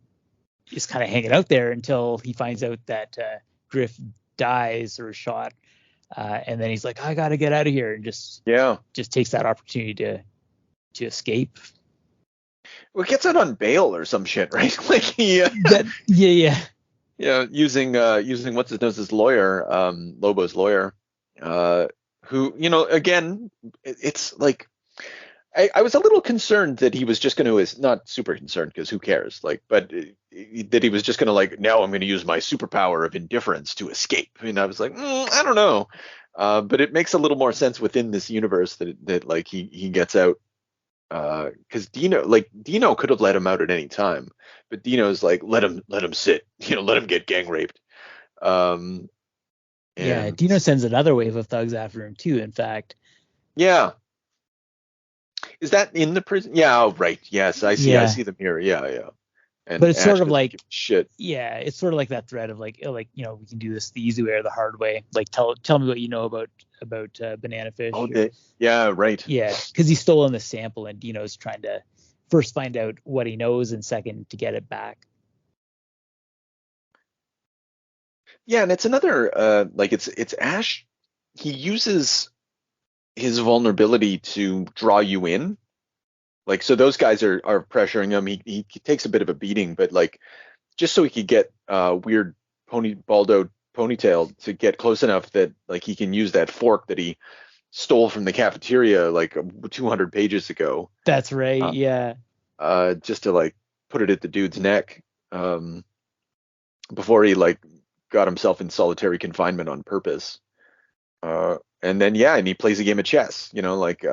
is kind of hanging out there until he finds out that Griff dies or is shot. And then he's like, I gotta get out of here, and just takes that opportunity to escape. Well, gets out on bail or some shit, right? Like he, That yeah. using what's his nose, his lawyer, Lobo's lawyer, uh, who, again, it's like I was a little concerned that he was just going to, is not super concerned because who cares, like, but that he was just going to like, now I'm going to use my superpower of indifference to escape. And I was like, I don't know, but it makes a little more sense within this universe that like he gets out. Because Dino could have let him out at any time, but Dino's like, let him sit, let him get gang raped. Um, Yeah, and Dino sends another wave of thugs after him too, in fact. yeah, is that in the prison? Yeah, oh, right. Yes, I Yeah. see them here. Yeah, yeah. But And it's Ash sort of doesn't give like, a shit. yeah, it's sort of like that thread of like, we can do this the easy way or the hard way. Like, tell me what you know about banana fish. Oh, Or, yeah, right. yeah, because he's stolen the sample, and Dino's trying to first find out what he knows, and second to get it back. Yeah, and it's another like it's Ash. He uses his vulnerability to draw you in. Like, so those guys are pressuring him. He takes a bit of a beating, but like just so he could get weird Baldo ponytail to get close enough that like he can use that fork that he stole from the cafeteria like 200 pages ago, That's right. uh, Yeah. just to like put it at the dude's neck, before he like got himself in solitary confinement on purpose. And then yeah, and he plays a game of chess. Like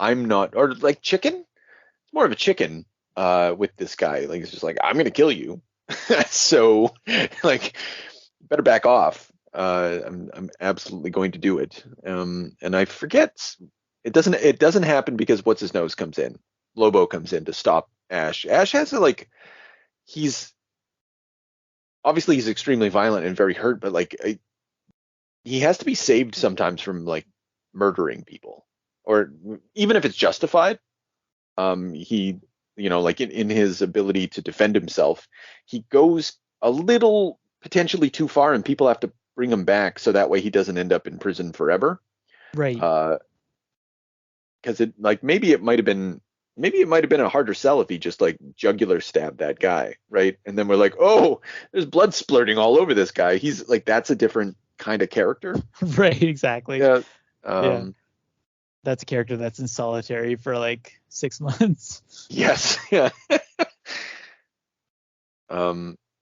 I'm not, or like chicken. It's more of a chicken with this guy. Like it's just like I'm gonna kill you. So like better back off. I'm absolutely going to do it. And I forget it doesn't happen because what's his nose comes in. Lobo comes in to stop Ash. Ash has to like he's obviously he's extremely violent and very hurt, but like he has to be saved sometimes from like murdering people, or even if it's justified. He like in his ability to defend himself, he goes a little potentially too far, and people have to bring him back so that way he doesn't end up in prison forever. Right. Because it like maybe it might have been a harder sell if he just like jugular stabbed that guy, right? And then we're like, oh, there's blood splurting all over this guy. He's like, that's a different kind of character. Right. Exactly. Yeah. Yeah. That's a character that's in solitary for like 6 months. Yes. Yeah.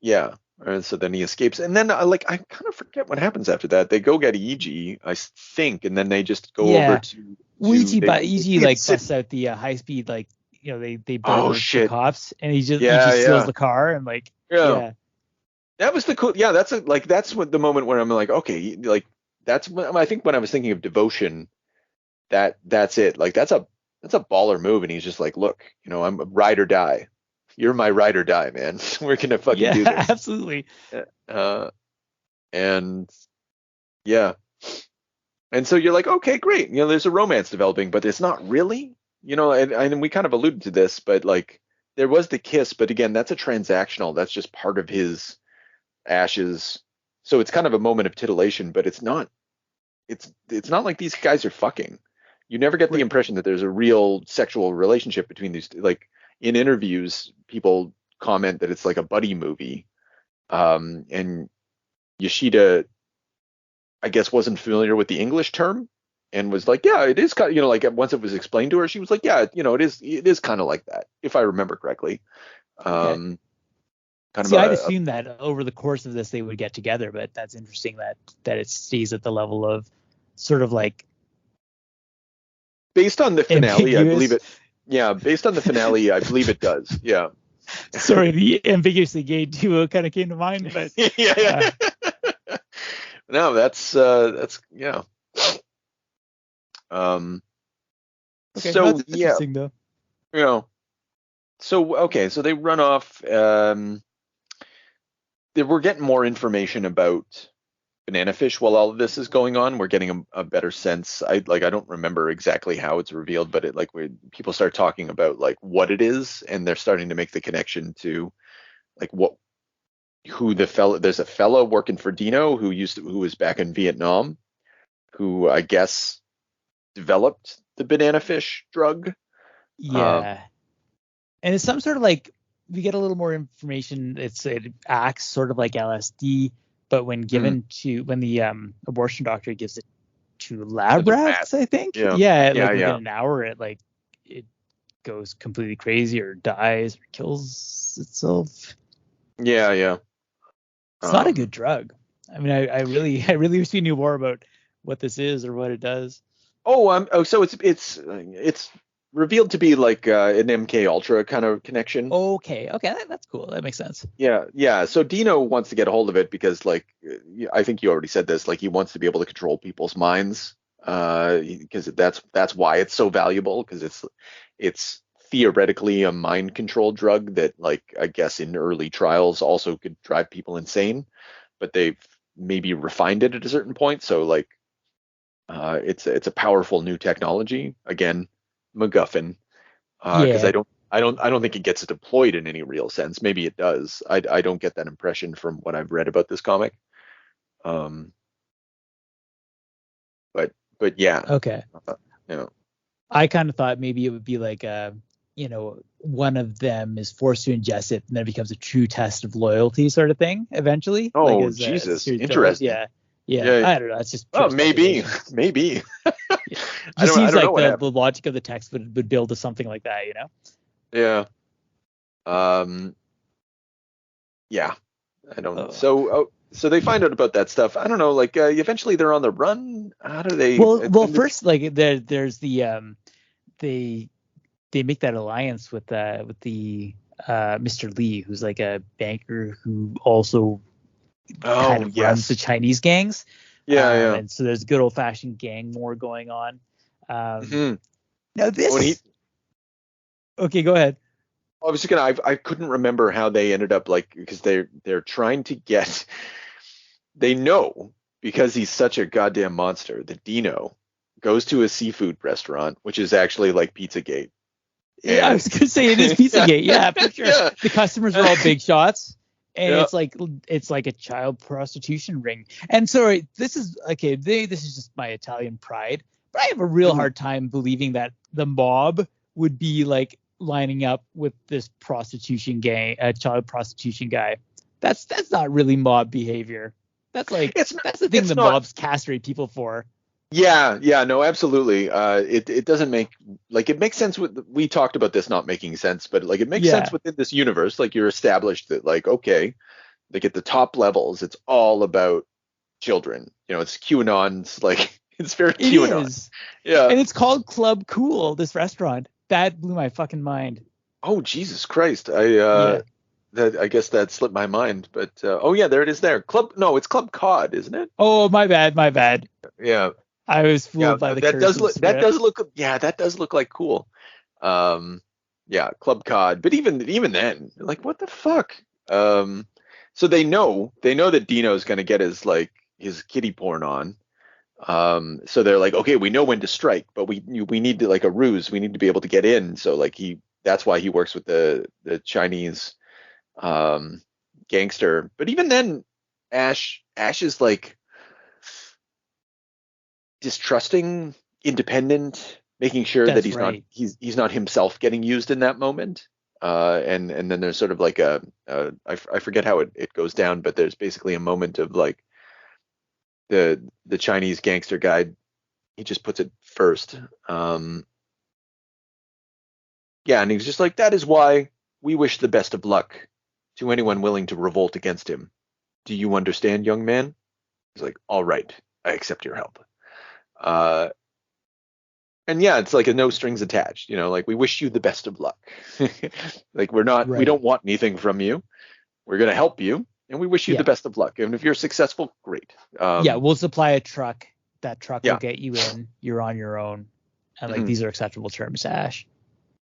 Yeah. And so then he escapes, and then I kind of forget what happens after that. They go get EG, I think, and then they just go over Yeah. to Ouija, they, Ouija like busts out the high speed, like, they oh burgle the shit. cops, and he Yeah, just steals yeah. the car, and like, Yeah. yeah. That was the cool. Yeah, that's what the moment where I'm like, okay, like that's when I think when I was thinking of devotion, that's it. Like that's a baller move, and he's just like, look, I'm a ride or die. You're my ride or die, man. We're gonna fucking Yeah, do this. absolutely. Uh, and yeah, and so you're like, okay, great. There's a romance developing, but it's not really. And we kind of alluded to this, but like there was the kiss, but again, that's a transactional. That's just part of his Ash's. So it's kind of a moment of titillation, but it's not like these guys are fucking. You never get the Right. impression that there's a real sexual relationship between these. Like in interviews, people comment that it's like a buddy movie. And Yoshida, I guess, wasn't familiar with the English term and was like, yeah, it is kind of, like once it was explained to her, she was like, yeah, it is kind of like that, if I remember correctly. Okay. Um, kind of See, I'd a assume that over the course of this they would get together, but that's interesting that it stays at the level of sort of like based on the finale, I believe ambiguous. it. Yeah, based on the finale, I believe it does. Yeah. Sorry, the ambiguously gay duo kind of came to mind, but Yeah, yeah. No, that's yeah. okay, So that's yeah, interesting though. you know, so okay, so they run off. We're getting more information about banana fish while all of this is going on. We're getting a better sense. I don't remember exactly how it's revealed, but it like people start talking about like what it is, and they're starting to make the connection to like who the fellow. There's a fellow working for Dino who was back in Vietnam, who I guess developed the banana fish drug. Um, Yeah. And it's some sort of like, we get a little more information. It acts sort of like LSD, but when Mm. when the abortion doctor gives it to lab The rat. rats, I think, Yeah. yeah, Yeah. like within Yeah. an hour, it goes completely crazy or dies or kills itself. Yeah. Yeah. It's not a good drug. I mean, I really I really wish we knew more about what this is or what it does. So it's revealed to be like an MK Ultra kind of connection. Okay, that's cool. That makes sense. Yeah, yeah. So Dino wants to get a hold of it because, like, I think you already said this. Like, he wants to be able to control people's minds, because that's why it's so valuable. Because it's theoretically a mind control drug that, like, I guess in early trials also could drive people insane, but they've maybe refined it at a certain point. So, like, it's a powerful new technology. Again, MacGuffin. Because Yeah. I don't think it gets deployed in any real sense. Maybe it does. I don't get that impression from what I've read about this comic. Um, but yeah, Okay. you know. I kind of thought maybe it would be like one of them is forced to ingest it and then it becomes a true test of loyalty sort of thing eventually, like Oh, as the Jesus, series builds. interesting. Yeah. Yeah. Yeah. I don't know. It's just Oh, pure maybe, speculation. maybe. Yeah. I Just don't seems know like what the happened. logic of the text would build to something like that, you know? Yeah. Um. Yeah. I don't. Oh. So they find out about that stuff. I don't know. Like, eventually they're on the run. How do they? Well, And this, first, like there's the they they make that alliance with the Mr. Lee, who's like a banker who also kind oh of runs the yes. Chinese gangs. Yeah. Yeah. And so there's good old fashioned gang war going on. Um, Hmm. now Oh, and he this, okay, go ahead. I was just gonna. I couldn't remember how they ended up, like, because they're trying to get. They know, because he's such a goddamn monster that Dino goes to a seafood restaurant, which is actually like Pizzagate, I and was gonna say it is Pizzagate, yeah, for sure. yeah, The customers are all big shots, and yeah. it's like a child prostitution ring. And sorry, this is okay. This is just my Italian pride, but I have a real Mhm. hard time believing that the mob would be like lining up with this prostitution gang, child prostitution guy. That's not really mob behavior. That's like It's not. that's the thing It's the not. mobs castrate people for. Yeah, yeah, no, absolutely. It doesn't make, like, it makes sense with, we talked about this not making sense, but like it makes sense Yeah, within this universe. Like, you're established that, like, okay, like at the top levels, it's all about children. It's QAnon's, like, it's very it QAnon. is. Yeah. And it's called Club Cool, this restaurant. That blew my fucking mind. Oh, Jesus Christ. Yeah. I guess that slipped my mind, but oh yeah, there it is there. No, it's Club Cod, isn't it? Oh, my bad, my bad. Yeah. I was Yeah, fooled by the that does cursive look script. that does look like cool. Um yeah, Club Cod. But even then, like, what the fuck? Um so they know that Dino's gonna get his kiddie porn on. So they're like, okay, we know when to strike, but we need to, like, a ruse. We need to be able to get in. So, like, that's why he works with the Chinese um gangster. But even then, Ash is like distrusting, independent, making sure that That's right. he's not himself getting used in that moment. And then there's sort of like I forget how it goes down, but there's basically a moment of, like, the Chinese gangster guy, he just puts it first. Yeah, and he's just like, that is why we wish the best of luck to anyone willing to revolt against him. Do you understand, young man? He's like, all right, I accept your help. Uh, and yeah, it's like a no strings attached, like, we wish you the best of luck. Like, we Right. don't want anything from you. We're going to help you, and we wish you the Yeah. best of luck. And if you're successful, great. Yeah, we'll supply a truck. That truck will Yeah. get you in. You're on your own. And like Mhm. these are acceptable terms, Ash.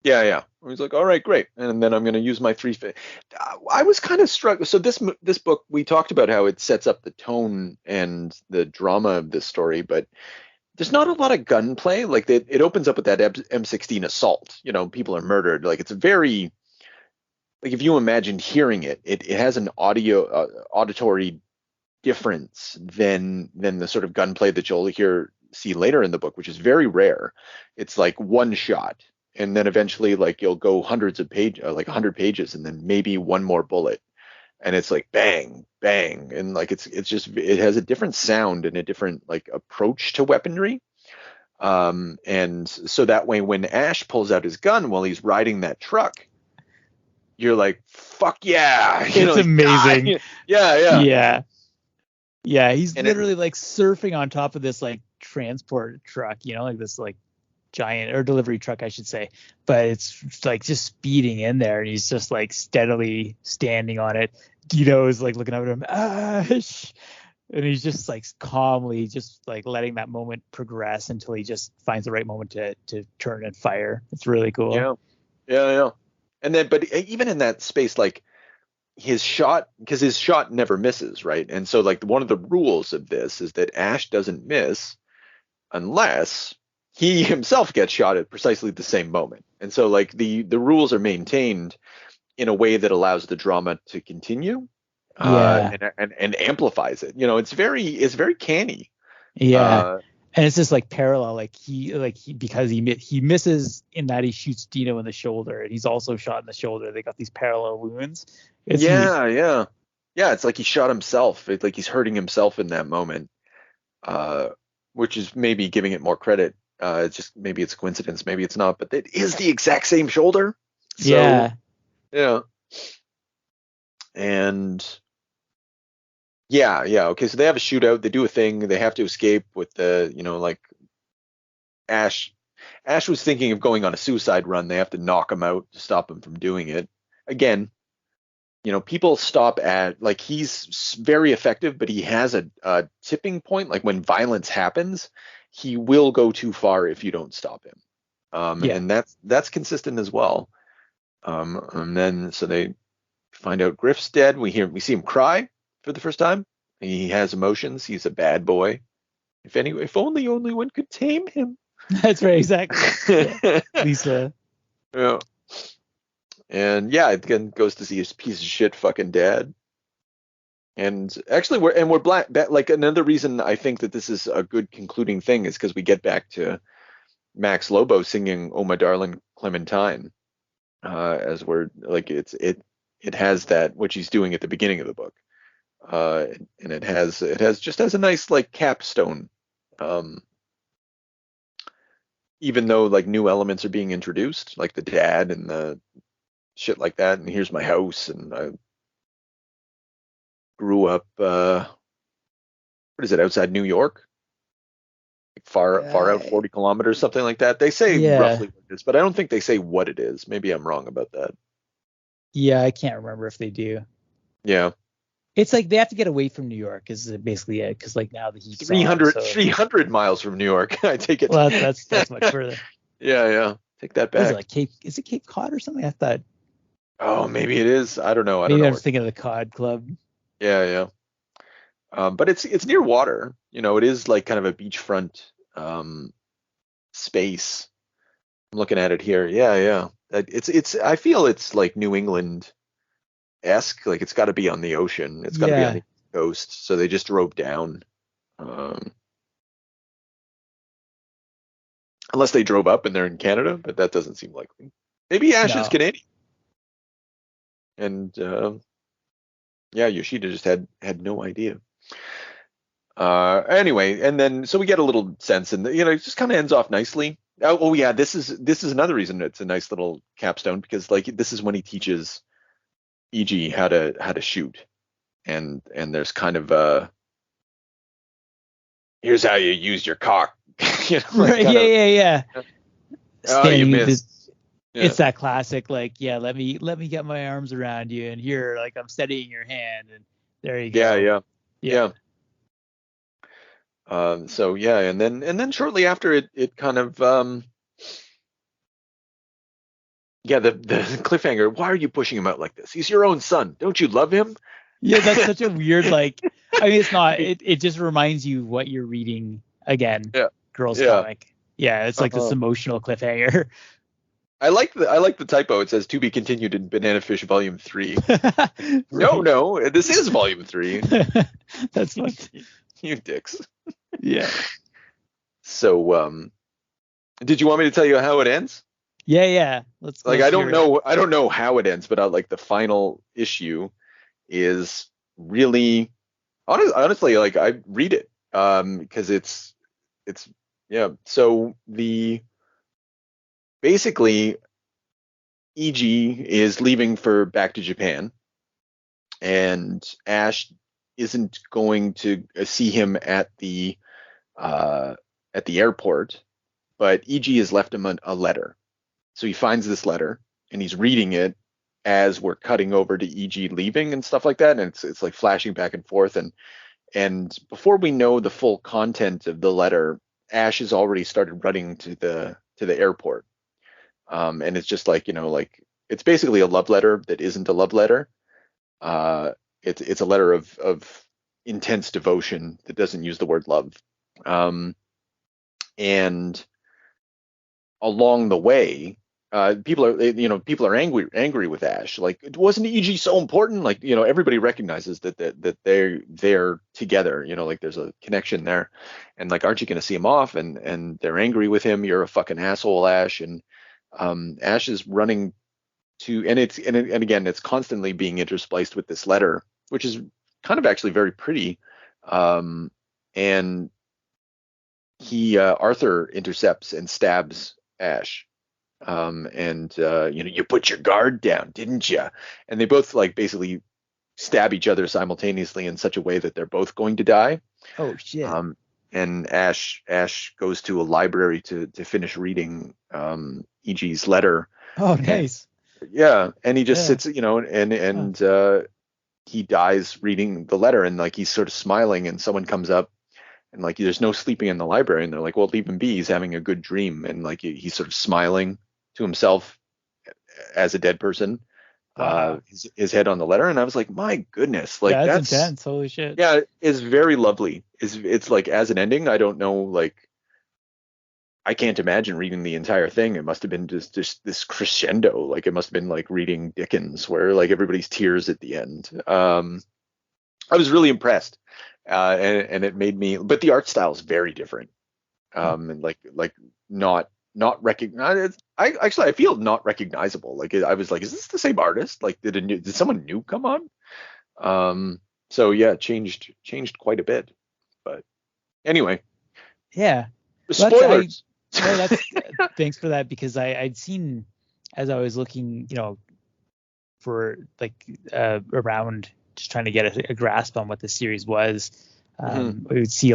Yeah, yeah. He's like, all right, great. And then I'm going to use my I was kind of struck. So this book, we talked about how it sets up the tone and the drama of this story, but there's not a lot of gunplay. Like, it opens up with that M16 assault. People are murdered. Like, it's very, like, if you imagined hearing it has an auditory difference than the sort of gunplay that you'll see later in the book, which is very rare. It's like one shot. and then eventually like you'll go hundreds of page like 100 pages, and then maybe one more bullet, and it's like bang bang, and like it's just, it has a different sound and a different like approach to weaponry. And so that way when Ash pulls out his gun while he's riding that truck, you're like, fuck yeah, It's amazing. yeah. Yeah, he's And literally like surfing on top of this like transport truck, like this like giant, or delivery truck I should say, but it's like just speeding in there, and he's just like steadily standing on it. Dino is like looking up at him, Ash, and he's just like calmly just like letting that moment progress until he just finds the right moment to turn and fire. It's really cool. Yeah. And then, but even in that space, like his shot, because his shot never misses, right? And so like one of the rules of this is that Ash doesn't miss unless he himself gets shot at precisely the same moment. And so like the rules are maintained in a way that allows the drama to continue, and amplifies it. It's very canny. And it's just like parallel, like he because he misses in that he shoots Dino in the shoulder, and he's also shot in the shoulder. They got these parallel wounds. Yeah. It's like he shot himself. It's like he's hurting himself in that moment, which is maybe giving it more credit. It's just, maybe it's a coincidence, maybe it's not, but it is the exact same shoulder. So, yeah. And yeah. Okay, so they have a shootout. They do a thing. They have to escape with the, like Ash was thinking of going on a suicide run. They have to knock him out to stop him from doing it. Again, people stop at, like, he's very effective, but he has a tipping point. Like when violence happens, he will go too far if you don't stop him. And that's consistent as well. And then so they find out Griff's dead. We see him cry for the first time. He has emotions. He's a bad boy. If only one could tame him. That's right, exactly. Lisa. Yeah. And again goes to see his piece of shit fucking dad. And actually we're black. Like another reason I think that this is a good concluding thing is because we get back to Max Lobo singing "Oh My Darling Clementine," as we're like it has that, which he's doing at the beginning of the book, and it has a nice like capstone, even though like new elements are being introduced, like the dad and the shit like that, and here's my house, and I grew up what is it, outside New York, like far out 40 kilometers, something like that. They say roughly what it is, but I don't think they say what it is. Maybe I'm wrong about that. I can't remember if they do. It's like they have to get away from New York is basically it, because like now the heat's 300 miles from New York. I take it. Well, that's much further. Yeah, take that back. Is it like is it Cape Cod or something? I thought. Oh, maybe it is. I don't know. Maybe I'm thinking of the Cod Club. Yeah. But it's near water. It is like kind of a beachfront space. I'm looking at it here. Yeah. It's I feel it's like New England-esque. Like it's got to be on the ocean. It's got to be on the coast. So they just drove down. Unless they drove up and they're in Canada, but that doesn't seem likely. Maybe Ash is Canadian. And Yoshida just had no idea. Anyway, and then so we get a little sense, and it just kind of ends off nicely. Oh yeah, this is another reason it's a nice little capstone, because like this is when he teaches E.G. how to shoot, and there's kind of here's how you use your cock. Right? Yeah. Oh, you missed. It's that classic, like, let me get my arms around you, and here, like, I'm steadying your hand, and there you go. Yeah. So and then shortly after it kind of the cliffhanger. Why are you pushing him out like this? He's your own son. Don't you love him? Yeah, that's such a weird, like, I mean, it's not. It just reminds you what you're reading again. Yeah. Girls comic. Yeah, it's like this emotional cliffhanger. I like the typo. It says to be continued in Banana Fish Volume 3. Right. No, this is Volume 3. That's fun. You dicks. Yeah. So, did you want me to tell you how it ends? Yeah. Like Let's hear it. I don't know how it ends, but like the final issue is really honestly, like I read it because it's yeah. So the basically EG is leaving for back to Japan, and Ash isn't going to see him uh, at the airport, but EG has left him a letter. So he finds this letter and he's reading it as we're cutting over to EG leaving and stuff like that, and it's like flashing back and forth, and before we know the full content of the letter, Ash has already started running to the airport. And it's just like, like it's basically a love letter that isn't a love letter. Uh, it's a letter of intense devotion that doesn't use the word love. Um, and along the way, people are angry with Ash. Like, wasn't EG so important? Like, everybody recognizes that they're together. Like there's a connection there, and like, aren't you going to see him off? And they're angry with him. You're a fucking asshole, Ash. And Ash is running to, and again, it's constantly being interspliced with this letter, which is kind of actually very pretty. And he Arthur intercepts and stabs Ash. And you put your guard down, didn't you? And they both like basically stab each other simultaneously in such a way that they're both going to die. Oh shit. And Ash goes to a library to finish reading EG's letter. Oh, nice. Yeah, and he just Yeah. sits, and he dies reading the letter, and like he's sort of smiling, and someone comes up, and like there's no sleeping in the library, and they're like, well, leave him be, he's having a good dream, and like he's sort of smiling to himself as a dead person, Wow. his head on the letter, and I was like, my goodness, like Yeah, that's that's intense. Holy shit. yeah, it's very lovely. It's like as an ending, I don't know, like I can't imagine reading the entire thing. It must have been just this crescendo. Like it must have been like reading Dickens, where like everybody's tears at the end. I was really impressed, and it made me. But the art style is very different, and like not recognize. I feel not recognizable. Like I was like, is this the same artist? Like did someone new come on? So yeah, changed quite a bit. But anyway, Yeah. spoilers. No, that's thanks for that, because I'd seen, as I was looking, for like around just trying to get a grasp on what the series was. We would see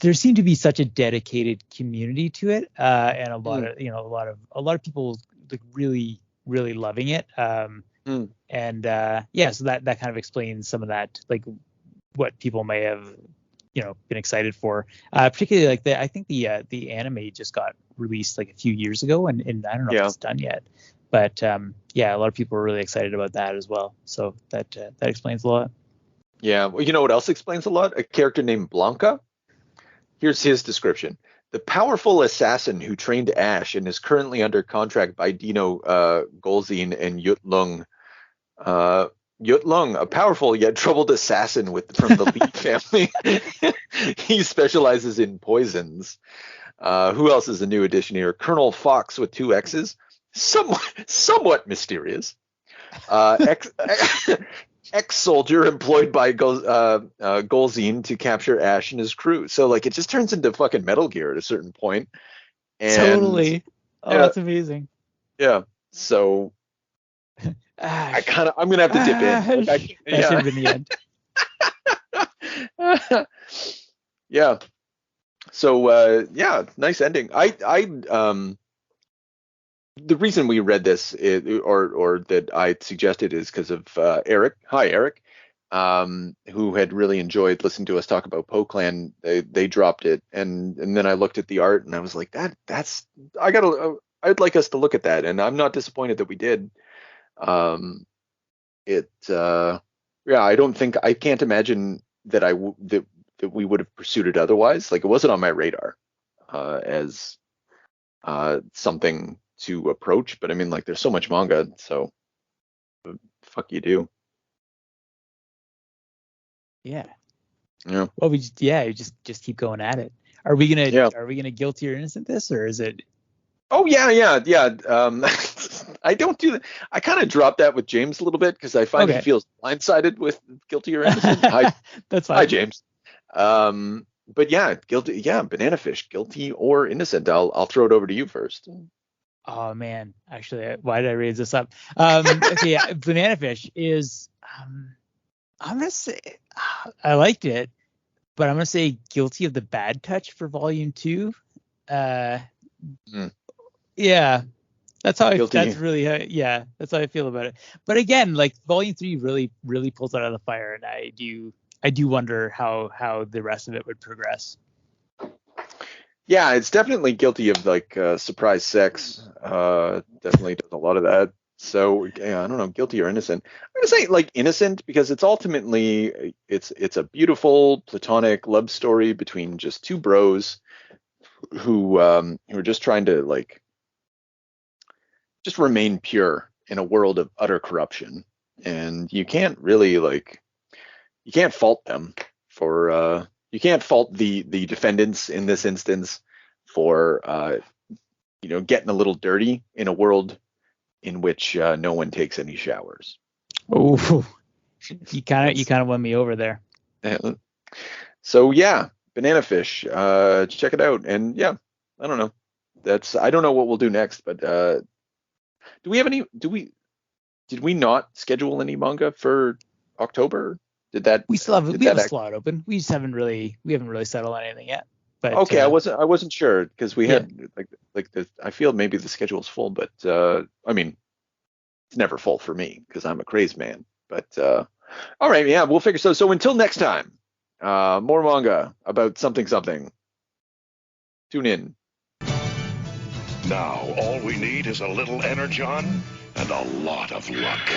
there seemed to be such a dedicated community to it, and a lot of a lot of people like really really loving it. And so that kind of explains some of that, like what people may have been excited for, particularly like I think the anime just got released like a few years ago, and I don't know if it's done yet, but a lot of people are really excited about that as well, so that explains a lot. Yeah, well, you know what else explains a lot? A character named Blanca. Here's his description: the powerful assassin who trained Ash and is currently under contract by Dino Golzine and Yut Lung. Yut Lung, a powerful yet troubled assassin from the Lee family. He specializes in poisons. Who else is a new addition here? Colonel Fox with 2 X's. Somewhat mysterious. Ex-soldier employed by Golzine to capture Ash and his crew. So like it just turns into fucking Metal Gear at a certain point. And, totally. Oh, that's amazing. Yeah. So I'm gonna have to dip in. That should have been the end. Yeah. So nice ending. The reason we read this or that I suggested is because of Eric. Hi, Eric. Who had really enjoyed listening to us talk about Poclan. They dropped it, and then I looked at the art and I was like, I'd like us to look at that, and I'm not disappointed that we did. I can't imagine that that we would have pursued it otherwise. Like it wasn't on my radar as something to approach, but I mean, like there's so much manga, so fuck you do. Yeah. Well, we just keep going at it. Are we gonna guilty or innocent this, or is it Oh yeah. I don't do that. I kind of dropped that with James a little bit because I find he Okay. feels blindsided with guilty or innocent. Hi, That's hi, fine. James. But yeah, guilty. Yeah, banana fish, guilty or innocent. I'll throw it over to you first. Oh man, actually, why did I raise this up? Okay, yeah, banana fish is. I'm gonna say I liked it, but I'm gonna say guilty of the bad touch for volume 2. Uh, Mm, yeah, that's how I. guilty. That's really yeah, that's how I feel about it. But again, like volume 3 really pulls it out of the fire, and I do wonder how the rest of it would progress. Yeah, it's definitely guilty of like surprise sex. Definitely does a lot of that. So yeah, I don't know, guilty or innocent. I'm gonna say like innocent because it's ultimately it's a beautiful platonic love story between just two bros who are just trying to like just remain pure in a world of utter corruption. And you can't really like you can't fault them for you can't fault the defendants in this instance for getting a little dirty in a world in which no one takes any showers. Oh, you That's kind of won me over there. uh, so yeah, banana fish. Check it out. And yeah, I don't know. I don't know what we'll do next, but do we have any? Did we not schedule any manga for October? Did that We have a act? slot open. We haven't really settled on anything yet. But Okay, I wasn't sure because we yeah, had I feel maybe the schedule's full, but I mean it's never full for me because I'm a crazed man. But all right, yeah, we'll figure. So until next time, more manga about something something. Tune in. Now, all we need is a little energon and a lot of luck.